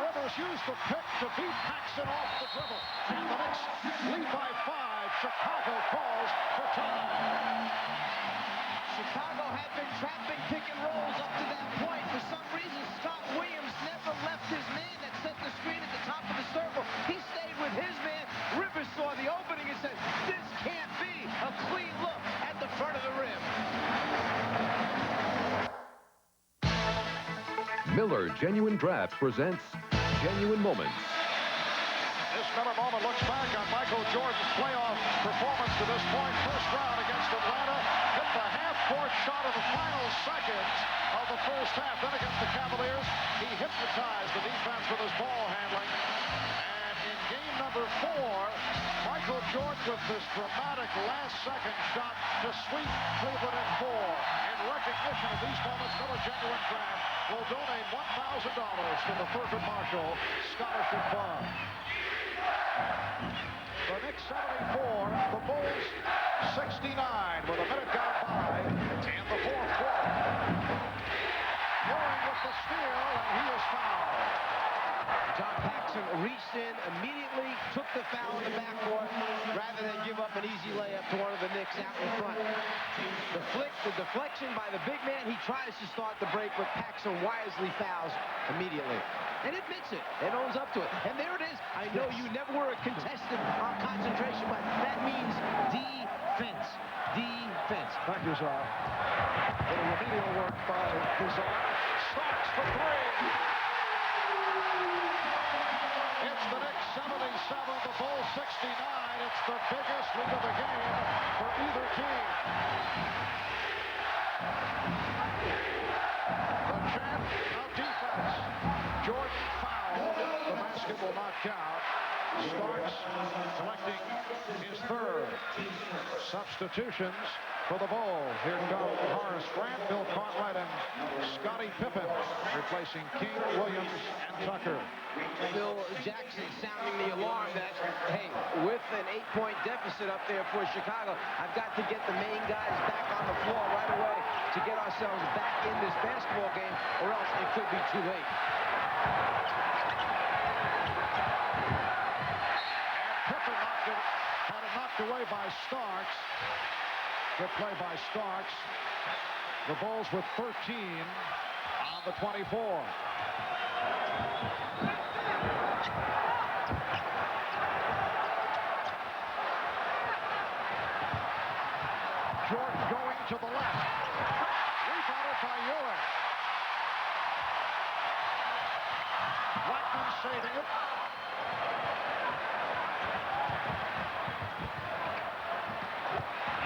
Rivers used the pick to beat Paxson off the dribble. And the Knicks lead by 5. Chicago calls for time. Chicago had been trapping pick and rolls up to that point. For some reason, Scott Williams never left his man that set the screen at the top of the circle. He stayed with his man. Rivers saw the opening and said, this can't be a clean look at the front of the rim. Miller Genuine Draft presents Genuine Moments. This Miller moment looks back on Michael Jordan's playoff performance to this point. First round against Atlanta. Hit the half-court shot in the final seconds of the first half. Then against the Cavaliers, he hypnotized the defense with his ball handling. And in game number 4, Michael Jordan with this dramatic last-second shot to sweep Cleveland in 4. In recognition of these moments, Miller Genuine Draft will donate $1,000 to the Thurgood Marshall Scholarship Fund. The Knicks 74, the Bulls 69 with a minute gone by in the fourth quarter. Ewing with the steal, and he is fouled. John Paxson reached in immediately, took the foul in the backcourt, rather than give up an easy layup to one of the Knicks out in front. The flick, the deflection by the big man, he tries to start the break, but Paxson wisely fouls immediately. And admits it, and owns up to it. And there it is. I know you never were a contestant on concentration, but that means defense. Defense. Thank you, Czar. Little remedial work by Czar. Starks for 3. It's the Knicks 77, the Bulls 69. It's the biggest lead of the game for either team. The champ of defense. Jordan fouled. The basket will not count. Starks collecting his 3rd. Substitutions for the Bulls. Here come Horace Grant, Bill Cartwright, and Scottie Pippen, replacing King, Williams, and Tucker. Phil Jackson sounding the alarm that, hey, with an 8-point deficit up there for Chicago, I've got to get the main guys back on the floor right away to get ourselves back in this basketball game, or else it could be too late. Pippen had it knocked away by Starks. Good play by Starks. The Bulls with 13 on the 24. Jordan going to the left. Rebounded by Ewing. Blackman saving it.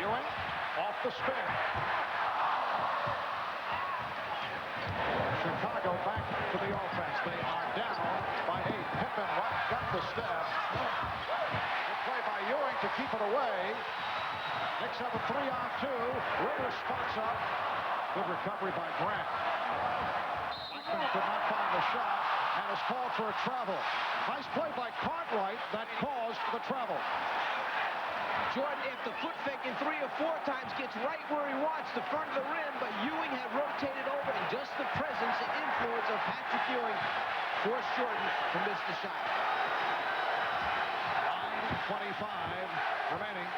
Ewing off the spin. Chicago back to the offense. They are down by 8. Pippen got the step. Good play by Ewing to keep it away. Knicks have a 3-on-2. Rivers spots up. Good recovery by Grant. Blackman could not find the shot and is called for a travel. Nice play by Cartwright that caused the travel. Jordan, after foot faking 3 or 4 times, gets right where he wants, the front of the rim, but Ewing had rotated over, and just the presence and influence of Patrick Ewing forced Jordan to miss the shot. 9:25 remaining,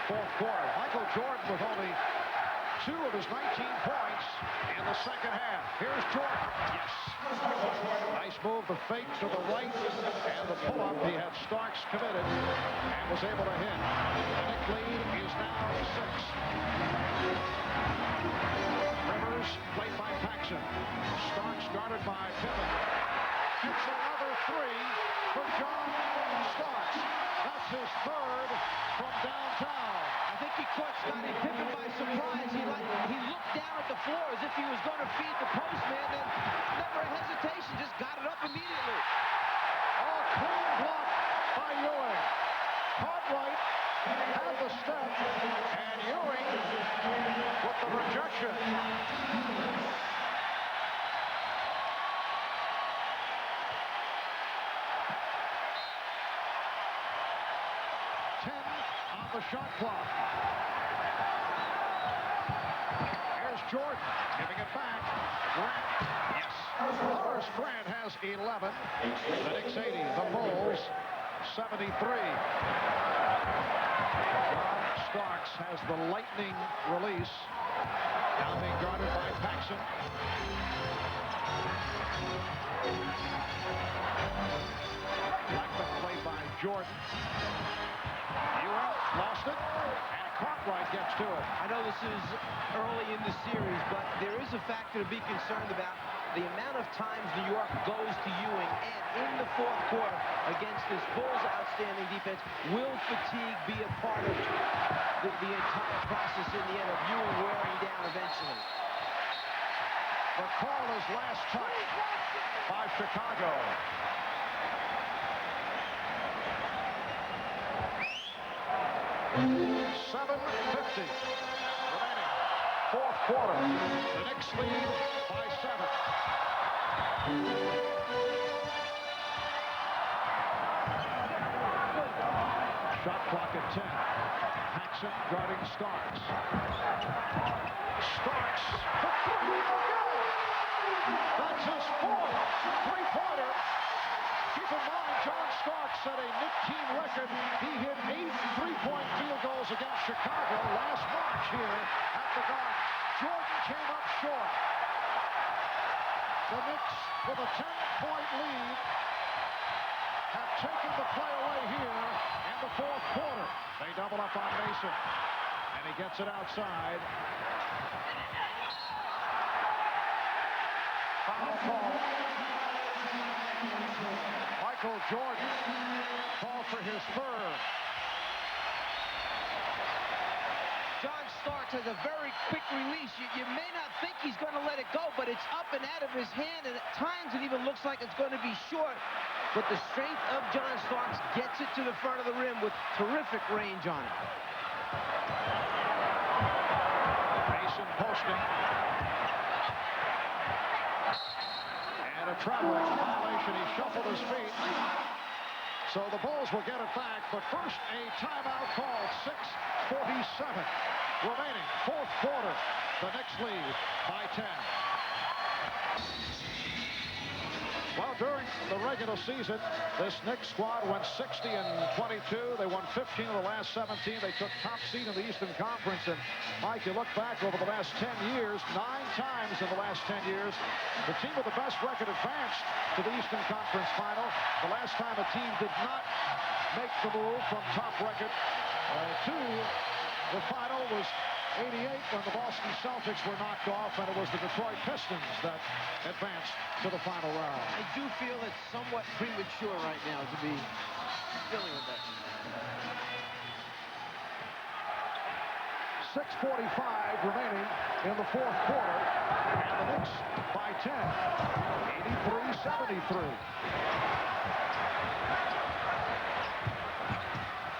fourth quarter. Michael Jordan with only 2 of his 19 points in the second half. Here's Jordan. Yes. Nice move, the fake to the right, and the pull-up. He had Starks committed and was able to hit. The Knicks lead is now 6. Rivers the shot clock. Here's Jordan giving it back. Grant, yes. Horace Grant has 11. The Knicks 80. The Bulls 73. John Starks has the lightning release. Now being guarded by Paxson. Like the play by Jordan. Ewing lost it, and Cartwright gets to it. I know this is early in the series, but there is a factor to be concerned about. The amount of times New York goes to Ewing, and in the fourth quarter against this Bulls' outstanding defense, will fatigue be a part of the entire process in the end of Ewing wearing down eventually? The call is last touch by Chicago. $7:50 remaining. Fourth quarter. The Knicks lead by 7. Shot clock at 10. Paxson guarding Starks. Starks. That's his fourth three-pointer. Keep in mind, John Starks set a Knicks team record. He hit 8 three-point field goals against Chicago last March here at the Garden. Jordan came up short. The Knicks, with a 10-point lead, have taken the play away here in the fourth quarter. They double up on Mason, and he gets it outside. Foul call. Michael Jordan called for his third. John Starks has a very quick release. You may not think he's going to let it go, but it's up and out of his hand, and at times it even looks like it's going to be short. But the strength of John Starks gets it to the front of the rim with terrific range on it. Mason posting. And a traveling violation. He shuffled his feet. So the Bulls will get it back, but first a timeout called. 6:47 remaining. Fourth quarter. The Knicks lead by 10. Well, during the regular season, this Knicks squad went 60-22. They won 15 of the last 17. They took top seed in the Eastern Conference. And, Mike, you look back over the last 10 years, 9 times in the last 10 years, the team with the best record advanced to the Eastern Conference final. The last time a team did not make the move from top record to the final was 88 when the Boston Celtics were knocked off, and it was the Detroit Pistons that advanced to the final round. I do feel it's somewhat premature right now to be dealing with that. 6:45 remaining in the fourth quarter, and the Knicks by 10, 83-73.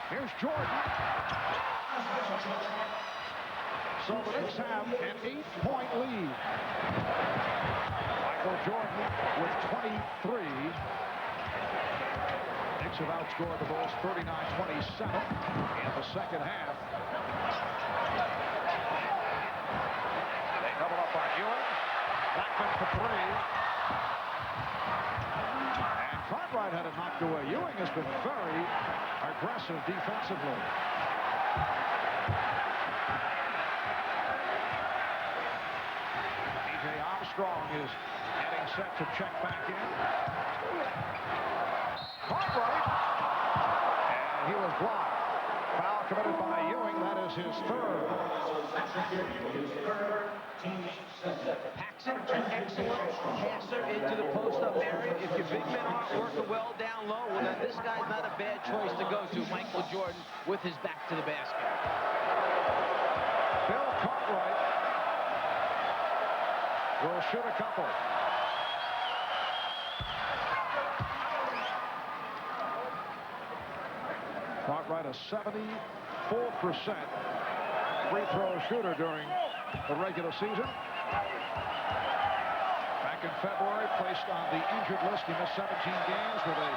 Here's Jordan. So the Knicks have an 8-point lead. Michael Jordan with 23. Knicks have outscored the Bulls 39-27 in the second half. They double up on Ewing. Blackman for 3. And Cartwright had it knocked away. Ewing has been very aggressive defensively. Armstrong is getting set to check back in. Cartwright. And he was blocked. Foul committed by Ewing. That is his third. Paxson, an excellent passer into the post-up area. If your big men aren't working well down low, well, then this guy's not a bad choice to go to. Michael Jordan with his back to the basket. Bill Cartwright will shoot a couple. Cartwright, a 74% free throw shooter during the regular season. Back in February, placed on the injured list. He missed 17 games with a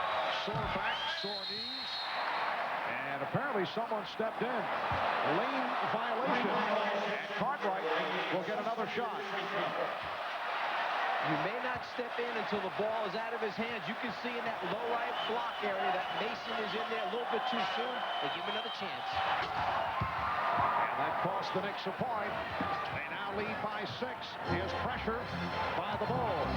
sore back, sore knees, and a apparently someone stepped in. Lane violation. And Cartwright will get another shot. You may not step in until the ball is out of his hands. You can see in that low right block area that Mason is in there a little bit too soon. They give him another chance. And that cost the Knicks a point. They now lead by 6. Here's pressure by the Bulls.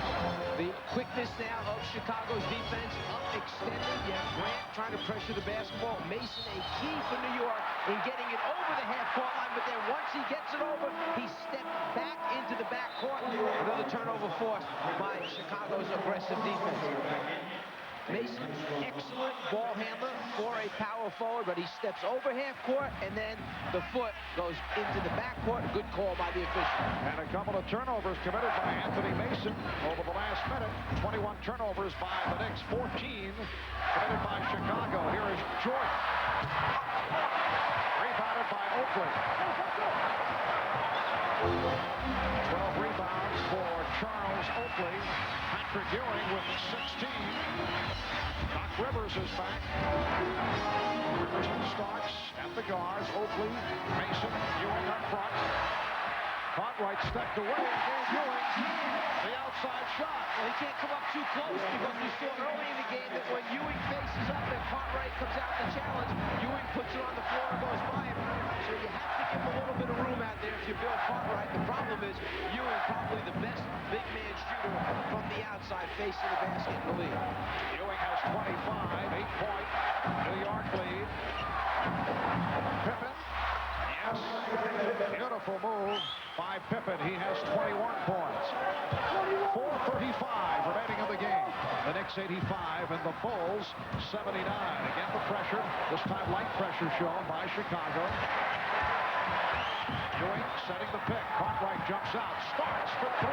The quickness now of Chicago's defense up extending. You have Grant trying to pressure the basketball. Mason, a key for New York in getting it over the half-court line, but then once he gets it over, he stepped back into the backcourt. Another turnover forced by Chicago's aggressive defense. Mason, excellent ball handler for a power forward, but he steps over half court, and then the foot goes into the backcourt. Good call by the official. And a couple of turnovers committed by Anthony Mason over the last minute. 21 turnovers by the Knicks, 14 committed by Chicago. Here is Jordan. Rebounded by Oakley. 12 rebounds for Charles Oakley. Patrick Ewing with 16. Doc Rivers is back. Richardson starts at the guards. Oakley, Mason, Ewing up front. Cartwright stepped away and gave Ewing the outside shot. Well, he can't come up too close because we saw early in the game that when Ewing faces up and Cartwright comes out to challenge, Ewing puts it on the floor and goes by him. So you have to give him a little bit of room out there if you build Cartwright. The problem is Ewing probably the best big man shooter from the outside facing the basket in the league. Ewing has 25, 8-point New York lead. Pippen, yes, beautiful move by Pippen. He has 21 points. 4:35 remaining in the game. The Knicks 85 and the Bulls 79. Again the pressure, this time light pressure shown by Chicago. Ewing setting the pick. Cartwright jumps out, starts for 3.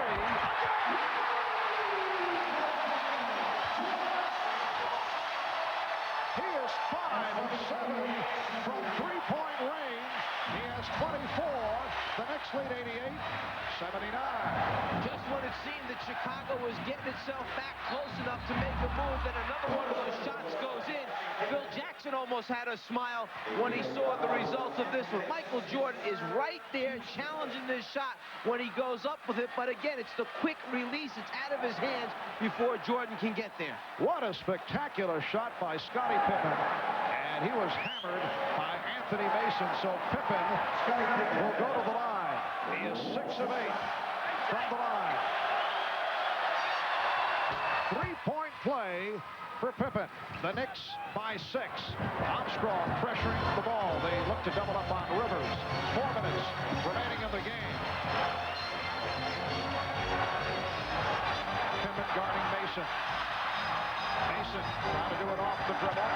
He is 5 of 7 from three-point range. He has 24. The Knicks lead 88-79. Just when it seemed that Chicago was getting itself back close enough to make a move, then another one of those shots goes in. Phil Jackson almost had a smile when he saw the results of this one. Michael Jordan is right there challenging this shot when he goes up with it, but again, it's the quick release. It's out of his hands before Jordan can get there. What a spectacular shot by Scottie Pippen, and he was hammered by Anthony Mason, so Pippen will go to the line. He is 6 of 8 from the line. 3-point play for Pippen. The Knicks by 6. Armstrong pressuring the ball. They look to double up on Rivers. 4 minutes remaining in the game. Pippen guarding Mason. Mason trying to do it off the dribble.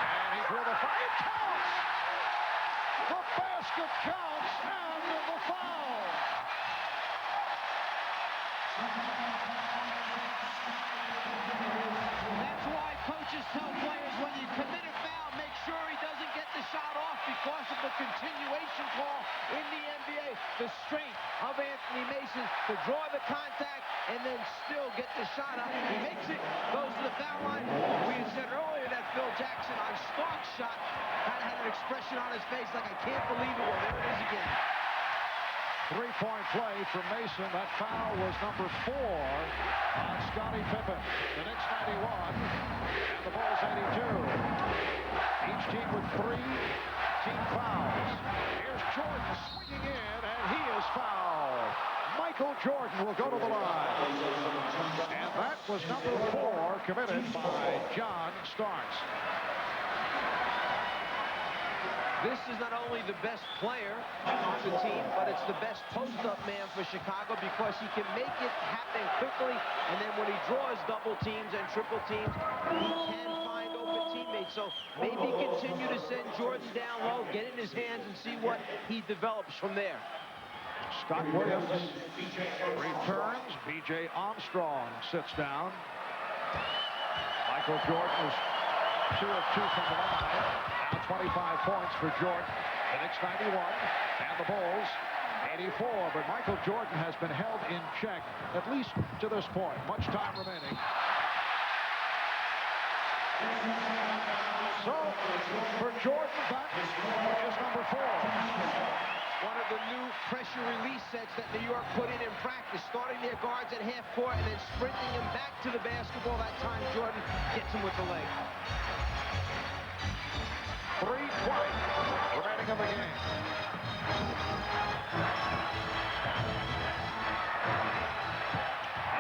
And he drew the foul. It counts! The basket counts and the foul. That's why coaches tell players when you commit a foul, make sure he doesn't get the shot off because of the continuation call in the NBA. The strength of Anthony Mason to draw the contact and then still get the shot up. He makes it, goes to the foul line. We had said earlier that Phil Jackson on Stark's shot kind of had an expression on his face like, I can't believe it. Well, there it is again. 3-point play for Mason. That foul was number 4 on Scottie Pippen. The Knicks 91 and the Bulls 82. Each team with 3 team fouls. Here's Jordan swinging in, and he is fouled. Michael Jordan will go to the line. And that was number 4 committed by John Starks. This is not only the best player on the team, but it's the best post-up man for Chicago because he can make it happen quickly, and then when he draws double teams and triple teams, he can find open teammates. So maybe continue to send Jordan down low, get in his hands, and see what he develops from there. Scott Williams returns. B.J. Armstrong sits down. Michael Jordan is 2 of 2 from the line. Now 25 points for Jordan. The Knicks 91 and the Bulls 84. But Michael Jordan has been held in check, at least to this point. Much time remaining. So, for Jordan, that is number 4. One of the new pressure release sets that New York put in practice, starting their guards at half court and then sprinting them back to the basketball. That time Jordan gets him with the leg. 3:20 remaining of the game.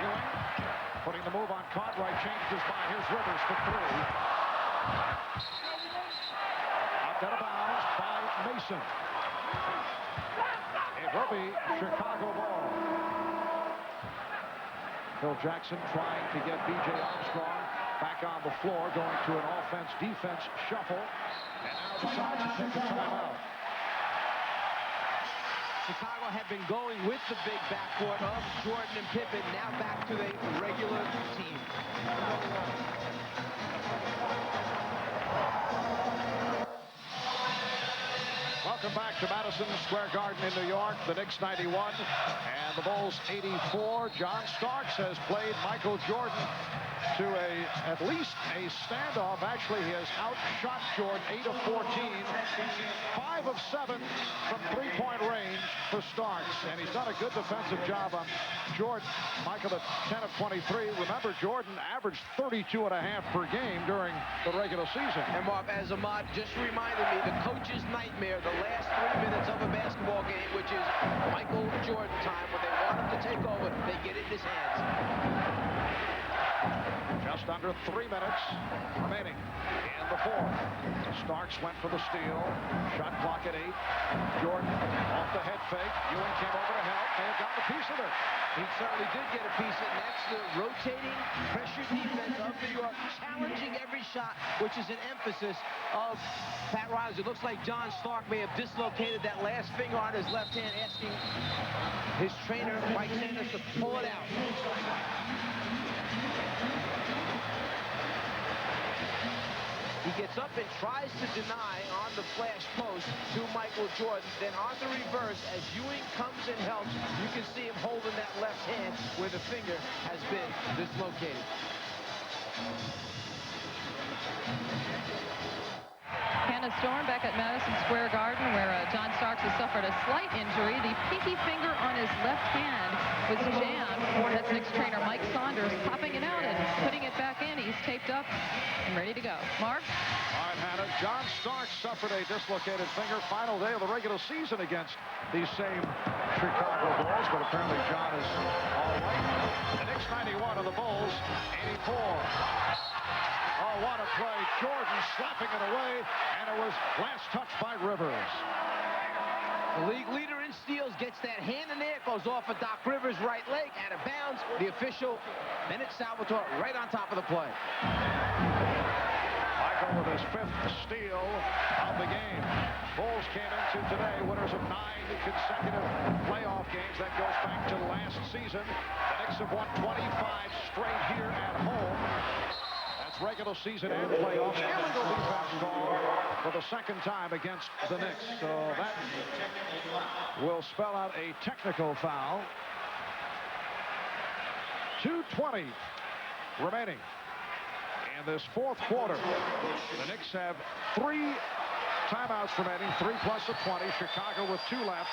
Ewing putting the move on Cartwright, changes his mind. Here's Rivers for 3. Out out of bounds by Mason. It will be Chicago ball. Phil Jackson trying to get B.J. Armstrong back on the floor, going to an offense-defense shuffle, and now decides to take a timeout. Chicago had been going with the big backcourt of Jordan and Pippen, now back to the regular team. Welcome back to Madison Square Garden in New York. The Knicks 91 and the Bulls 84. John Starks has played Michael Jordan to at least a standoff. Actually, he has outshot Jordan 8 of 14, 5 of 7 from three-point range for Starks, and he's done a good defensive job on Jordan. Michael at 10 of 23. Remember, Jordan averaged 32.5 per game during the regular season. And Mark, as Ahmad just reminded me, the coach's nightmare, the last 3 minutes of a basketball game, which is Michael Jordan time, when they want him to take over, they get it in his hands. Just under 3 minutes remaining in the fourth. Starks went for the steal. Shot clock at 8. Jordan off the head fake. Ewing came over to help. May have gotten a piece of it. He certainly did get a piece of it. That's the rotating pressure defense of New York, challenging every shot, which is an emphasis of Pat Riley. It looks like John Stark may have dislocated that last finger on his left hand, asking his trainer, Mike Sanders, to pull it out. He gets up and tries to deny on the flash post to Michael Jordan. Then on the reverse, as Ewing comes and helps, you can see him holding that left hand where the finger has been dislocated. Hannah Storm back at Madison Square Garden, where John Starks has suffered a slight injury. The pinky finger on his left hand was jammed. That's Knicks trainer Mike Saunders popping it out and putting it back in. He's taped up and ready to go. Mark? All right, Hannah. John Starks suffered a dislocated finger. Final day of the regular season against these same Chicago Bulls, but apparently John is all right. The Knicks 91 and the Bulls 84. Oh, what a play. Jordan slapping it away, and it was last touched by Rivers. The league leader in steals gets that hand in there, goes off of Doc Rivers' right leg, out of bounds. The official, Bennett Salvatore, right on top of the play. Michael with his 5th steal of the game. Bulls came into today winners of 9 consecutive playoff games. That goes back to last season. The Knicks have won 25 straight here at home. Regular season and playoffs. Illegal defense call for the second time against the Knicks. So that will spell out a technical foul. 2:20 remaining in this fourth quarter. The Knicks have 3 timeouts remaining, 3 plus of 20. Chicago with 2 left.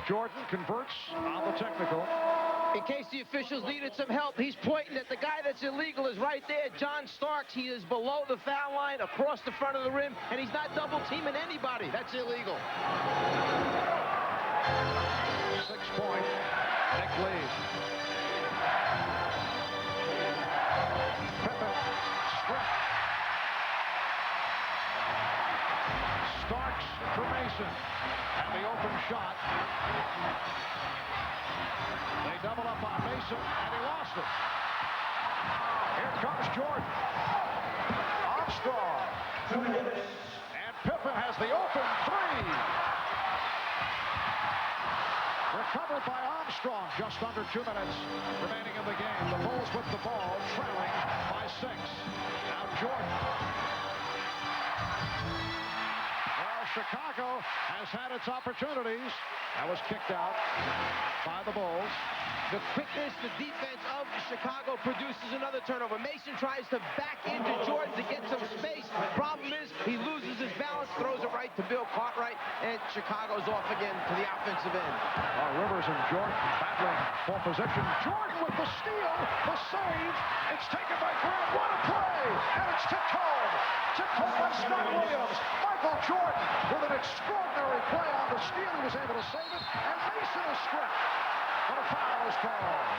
Jordan converts on the technical. In case the officials needed some help, he's pointing at the guy that's illegal is right there, John Starks. He is below the foul line, across the front of the rim, and he's not double teaming anybody. That's illegal. 6-point Knick lead. Pippen stripped. Starks for Mason, and the open shot. They double up on Mason, and he lost it. Here comes Jordan. Armstrong. And Pippen has the open 3. Recovered by Armstrong. Just under 2 minutes remaining in the game. The Bulls with the ball, trailing by 6. Now Jordan. Well, Chicago has had its opportunities. That was kicked out by the Bulls. The quickness, the defense of Chicago produces another turnover. Mason tries to back into Jordan to get some space. Problem is, he loses his balance, throws it right to Bill Cartwright, and Chicago's off again to the offensive end. Rivers and Jordan battling for position. Jordan with the steal, the save. It's taken by Grant. What a play! And it's tipped home. Tipped home by Scott Williams. Michael Jordan with an extraordinary play on the steal. He was able to save it, and Mason is stripped. But a foul is called.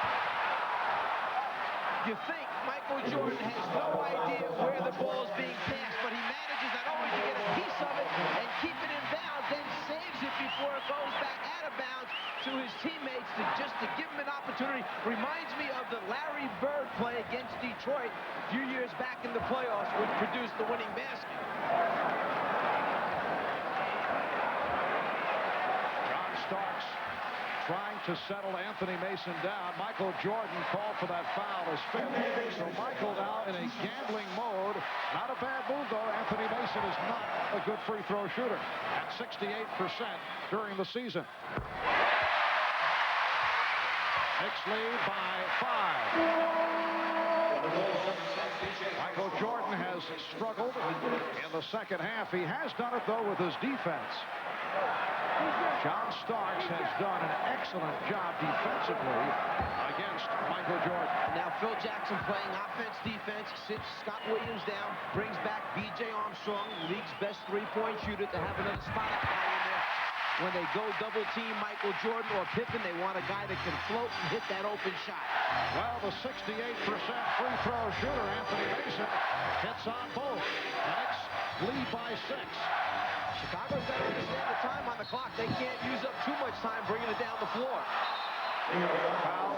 You think Michael Jordan has no idea where the ball is being passed, but he manages not only to get a piece of it and keep it in bounds, then saves it before it goes back out of bounds to his teammates just to give him an opportunity. Reminds me of the Larry Bird play against Detroit a few years back in the playoffs, which produced the winning basket. John Starks trying to settle Anthony Mason down. Michael Jordan called for that foul as fifth. So Michael now in a gambling mode. Not a bad move, though. Anthony Mason is not a good free throw shooter at 68% during the season. Knicks lead by 5. Michael Jordan has struggled in the second half. He has done it, though, with his defense. John Starks has done an excellent job defensively against Michael Jordan. Now Phil Jackson playing offense, defense, sits Scott Williams down, brings back B.J. Armstrong, league's best three-point shooter, to have another spot-up guy in there. When they go double-team Michael Jordan or Pippen, they want a guy that can float and hit that open shot. Well, the 68% free throw shooter, Anthony Mason, hits on both. The Knicks lead by 6. Chicago's got to understand the time on the clock. They can't use up too much time bringing it down the floor. Foul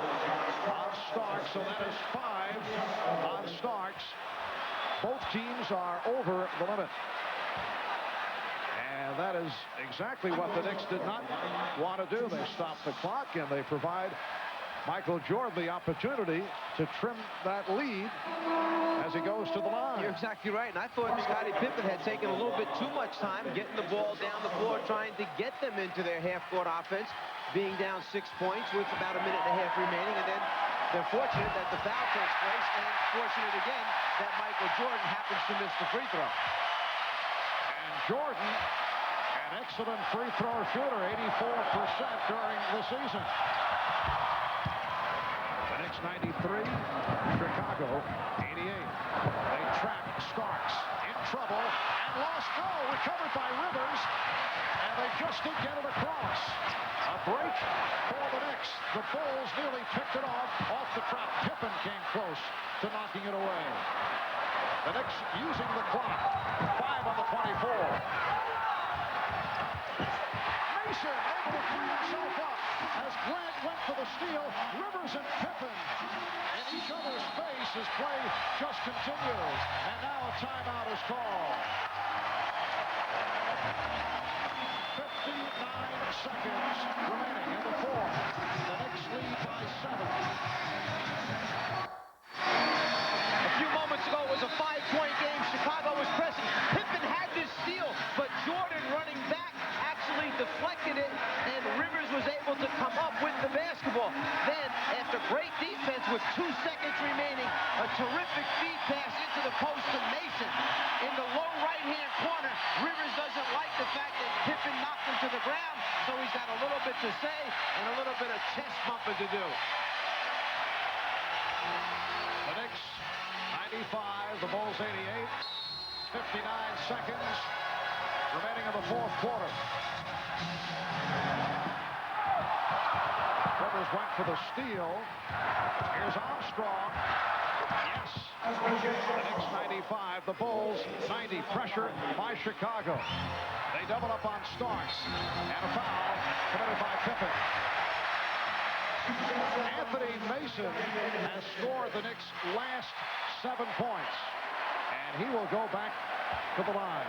on Starks, so that is 5 on Starks. Both teams are over the limit. And that is exactly what the Knicks did not want to do. They stop the clock and they provide Michael Jordan the opportunity to trim that lead as he goes to the line. You're exactly right, and I thought Scottie Pippen had taken a little bit too much time getting the ball down the floor, trying to get them into their half-court offense, being down 6 points with about a minute and a half remaining, and then they're fortunate that the foul takes place, and fortunate again that Michael Jordan happens to miss the free throw. And Jordan, an excellent free throw shooter, 84% during the season. The Knicks 93, Chicago 88. They trap Starks in trouble and lost. No, recovered by Rivers, and they just didn't get it across. A break for the Knicks. The Bulls nearly picked it off the trap. Pippen came close to knocking it away. The Knicks using the clock. 5 on the 24. Mason able to clean himself up as Grant went for the steal. Rivers and Pippen in each other's face as play just continues. And now a timeout is called. 59 seconds remaining in the fourth. The Knicks lead by 7. A few moments ago, it was a 5-point game. Chicago was pressing. Pippen had this steal, but Jordan running back actually deflected it, and Rivers was able to come up with the basketball. Then, after great defense with 2 seconds remaining, a terrific feed pass into the post to Mason. In the low right-hand corner, Rivers doesn't like the fact that Pippen knocked him to the ground, so he's got a little bit to say and a little bit of chest bumping to do. The Knicks 95, the Bulls 88. 59 seconds remaining in the fourth quarter. Rivers went for the steal. Here's Armstrong. Yes. The Knicks 95, the Bulls 90. Pressure by Chicago. They double up on Starks. And a foul committed by Pippen. Anthony Mason has scored the Knicks' last 7 points. And he will go back to the line.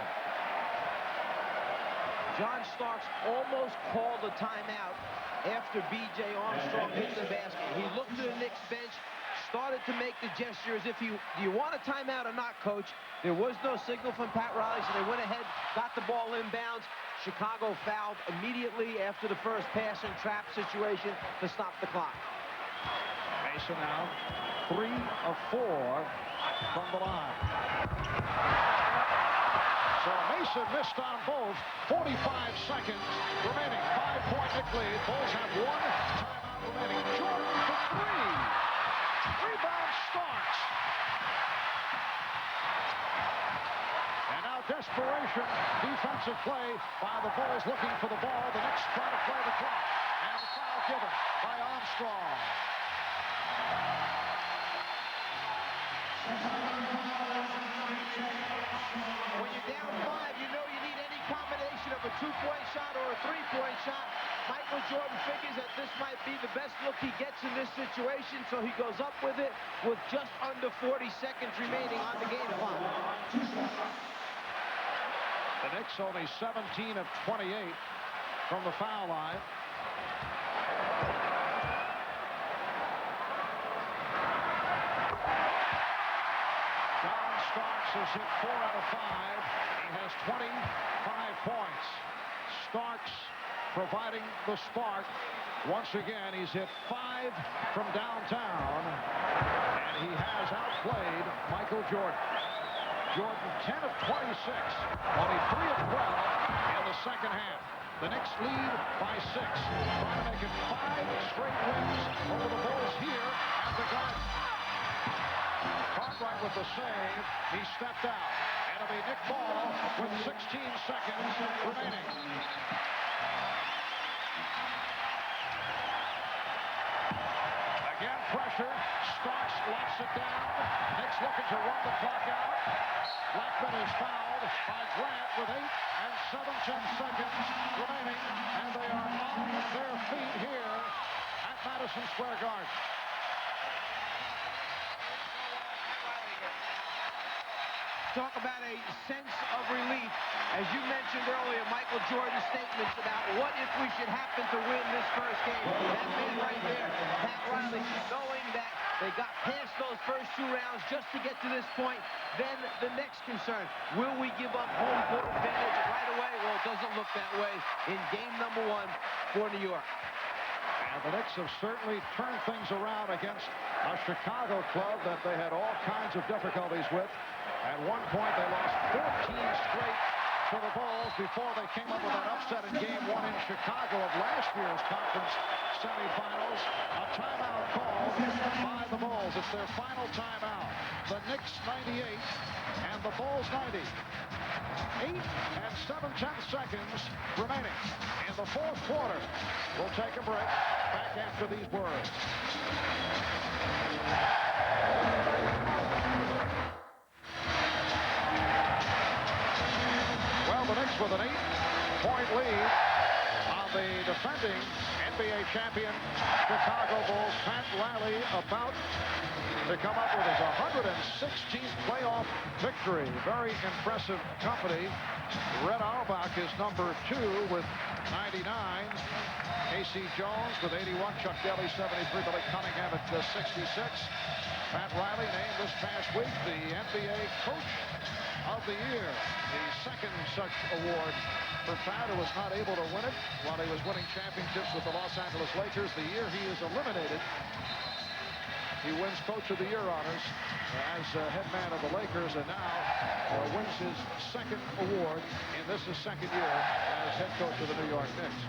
John Starks almost called a timeout after B.J. Armstrong hit the basket. He looked to the Knicks bench. started to make the gesture as if do you want a timeout or not, coach? There was no signal from Pat Riley, so they went ahead, got the ball inbounds. Chicago fouled immediately after the first pass and trap situation to stop the clock. Mason now 3 of 4 from the line. So Mason missed on both. 45 seconds remaining. 5-point Knick lead. Bulls have 1 timeout remaining. Jordan for 3. Rebound Starks. And now desperation. Defensive play by the Bulls looking for the ball. The Knicks trying to play the clock. And the foul given by Armstrong. When you're down 5, you know you need any combination of a 2-point shot or a 3-point shot. Michael Jordan figures that this might be the best look he gets in this situation, so he goes up with it with just under 40 seconds remaining on the game clock. The Knicks only 17 of 28 from the foul line. Starks has hit 4 out of 5. He has 25 points. Starks providing the spark. Once again, he's hit 5 from downtown, and he has outplayed Michael Jordan. Jordan 10 of 26, only 3 of 12 in the second half. The Knicks lead by 6, trying to make it 5 straight wins over the Bulls here at the Garden. Cartwright with the save. He stepped out. It'll be Knick ball with 16 seconds remaining. Again, pressure. Starks locks it down. Knicks looking to run the clock out. Blackman is fouled by Grant with 8 and 7/10 seconds remaining. And they are on their feet here at Madison Square Garden. Talk about a sense of relief. As you mentioned earlier, Michael Jordan's statements about what if we should happen to win this first game. That man right there, Pat Riley, knowing that they got past those first 2 rounds just to get to this point. Then the next concern, will we give up home court advantage right away? Well, it doesn't look that way in game number 1 for New York. And the Knicks have certainly turned things around against a Chicago club that they had all kinds of difficulties with. At one point, they lost 14 straight to the Bulls before they came up with that upset in Game 1 in Chicago of last year's conference semifinals. A timeout called by the Bulls. It's their final timeout. The Knicks 98 and the Bulls 90. 8 and 7/10 seconds remaining in the 4th quarter. We'll take a break. Back after these words. Well, the Knicks with an 8-point lead on the defending NBA champion Chicago Bulls. Pat Riley about to come up with his 116th playoff victory. Very impressive company. Red Auerbach is number 2 with 99. Casey Jones with 81. Chuck Daly 73. Billy Cunningham at 66. Pat Riley named this past week the NBA Coach of the Year. The second such award for Pat, who was not able to win it while he was winning championships with the Los Angeles Lakers. The year he is eliminated, he wins Coach of the Year honors as head man of the Lakers, and now wins his second award in this his second year as head coach of the New York Knicks.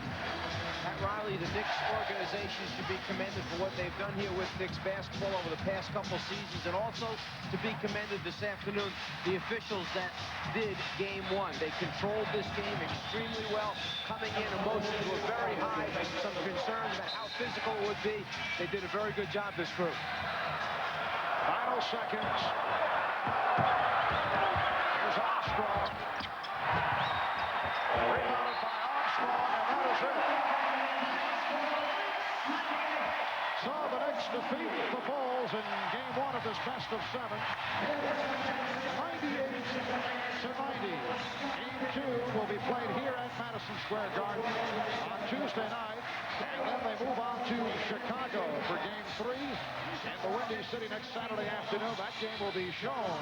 Pat Riley, the Knicks organization should be commended for what they've done here with Knicks basketball over the past couple seasons, and also to be commended this afternoon, the officials that did Game 1. They controlled this game extremely well, coming in emotion to a very high, some concerns about how physical it would be. They did a very good job, this group. Final seconds. Here's Armstrong. Rebounded by Armstrong, and that is it. So the Knicks defeat the Bulls in Game 1 of this best of 7. 98-90. Game 2 will be played here at Madison Square Garden on Tuesday night. And then they move on to Chicago for Game 3 in the Windy City. City next Saturday afternoon. That game will be shown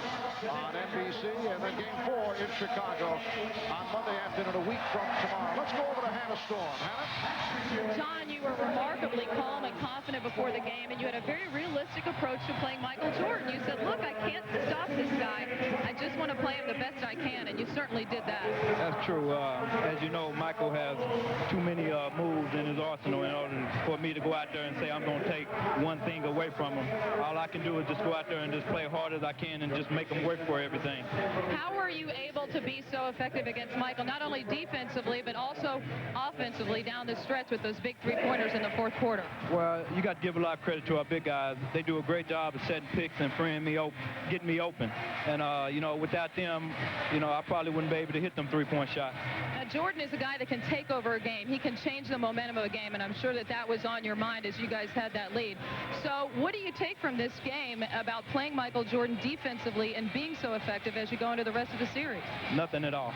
on NBC. And then Game 4 in Chicago on Monday afternoon, a week from tomorrow. Let's go over to Hannah Storm. Hannah? John, you were remarkably calm and confident before the game, and you had a very realistic approach to playing Michael Jordan. You said, look, I can't stop this guy. I just want to play him the best I can, and you certainly did that. That's true. As you know, Michael has too many moves in his arsenal in order for me to go out there and say I'm going to take one thing away from him. All I can do is just go out there and just play hard as I can and just make him work for everything. How were you able to be so effective against Michael, not only defensively, but also offensively down the stretch with those big three-pointers in the fourth quarter? Well, you got to give a lot of credit to our big guys. They do a great job of setting picks and freeing me open, getting me open. And, you know, without them, you know, I probably wouldn't be able to hit them three-point shots. Now, Jordan is a guy that can take over a game. He can change the momentum of a game, and I'm sure that that was on your mind as you guys had that lead. So what do you take from this game about playing Michael Jordan defensively and being so effective as you go into the rest of the series? Nothing at all.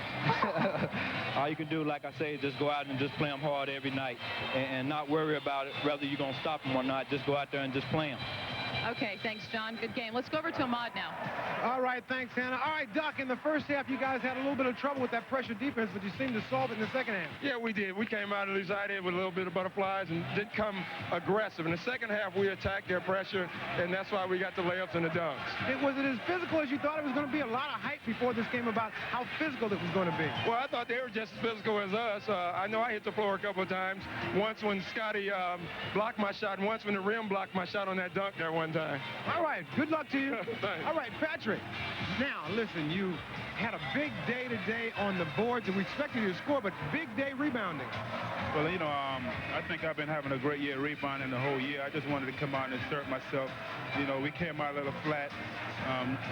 All you can do, like I say, is just go out and just play him hard every night and not worry about it, whether you're going to stop him or not. Just go out there and just play him. Okay, thanks, John. Good game. Let's go over to Ahmad now. All right, thanks, Hannah. All right, Doc, in the first half, you guys had a little bit of trouble with that pressure defense, but you seemed to solve it in the second half. Yeah, we did. We came out of the side with a little bit of butterflies and didn't come aggressive. In the second half, we attacked their pressure, and that's why we got the layups and the dunks. Was it as physical as you thought it was going to be? A lot of hype before this game about how physical it was going to be. Well, I thought they were just as physical as us. I know I hit the floor a couple of times. Once when Scotty blocked my shot, and once when the rim blocked my shot on that dunk there one time. All right, good luck to you. All right, Patrick. Now, listen, you had a big day today on the boards, and we expected you to score, but big day rebounding. Well, you know, I think I've been having a great year rebounding the whole year. I just wanted to come out and assert myself. You know, we came out a little flat,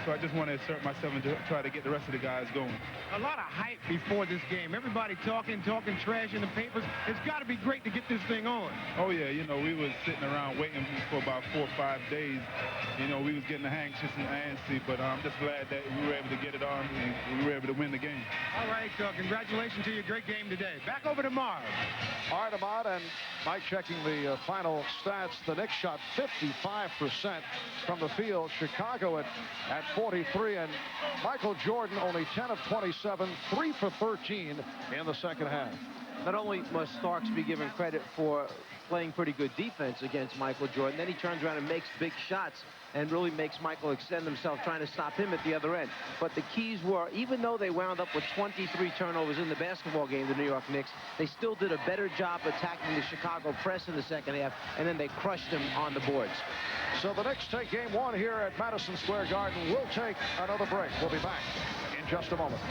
so I just want to assert myself and try to get the rest of the guys going. A lot of hype before this game. Everybody talking trash in the papers. It's got to be great to get this thing on. Oh, yeah, you know, we was sitting around waiting for about 4 or 5 days. You know, we was getting anxious and antsy, but I'm just glad that we were able to get it on and we were able to win the game. All right, congratulations to you. Great game today. Back over to Marv. All right, Ahmad, and Mike checking the final stats. The Knicks shot 55% from the field. Chicago at 43, and Michael Jordan only 10 of 27, 3 for 13 in the second half. Not only must Starks be given credit for playing pretty good defense against Michael Jordan, then he turns around and makes big shots and really makes Michael extend himself, trying to stop him at the other end. But the keys were, even though they wound up with 23 turnovers in the basketball game, the New York Knicks, they still did a better job attacking the Chicago press in the second half, and then they crushed them on the boards. So the Knicks take game 1 here at Madison Square Garden. We'll take another break. We'll be back in just a moment.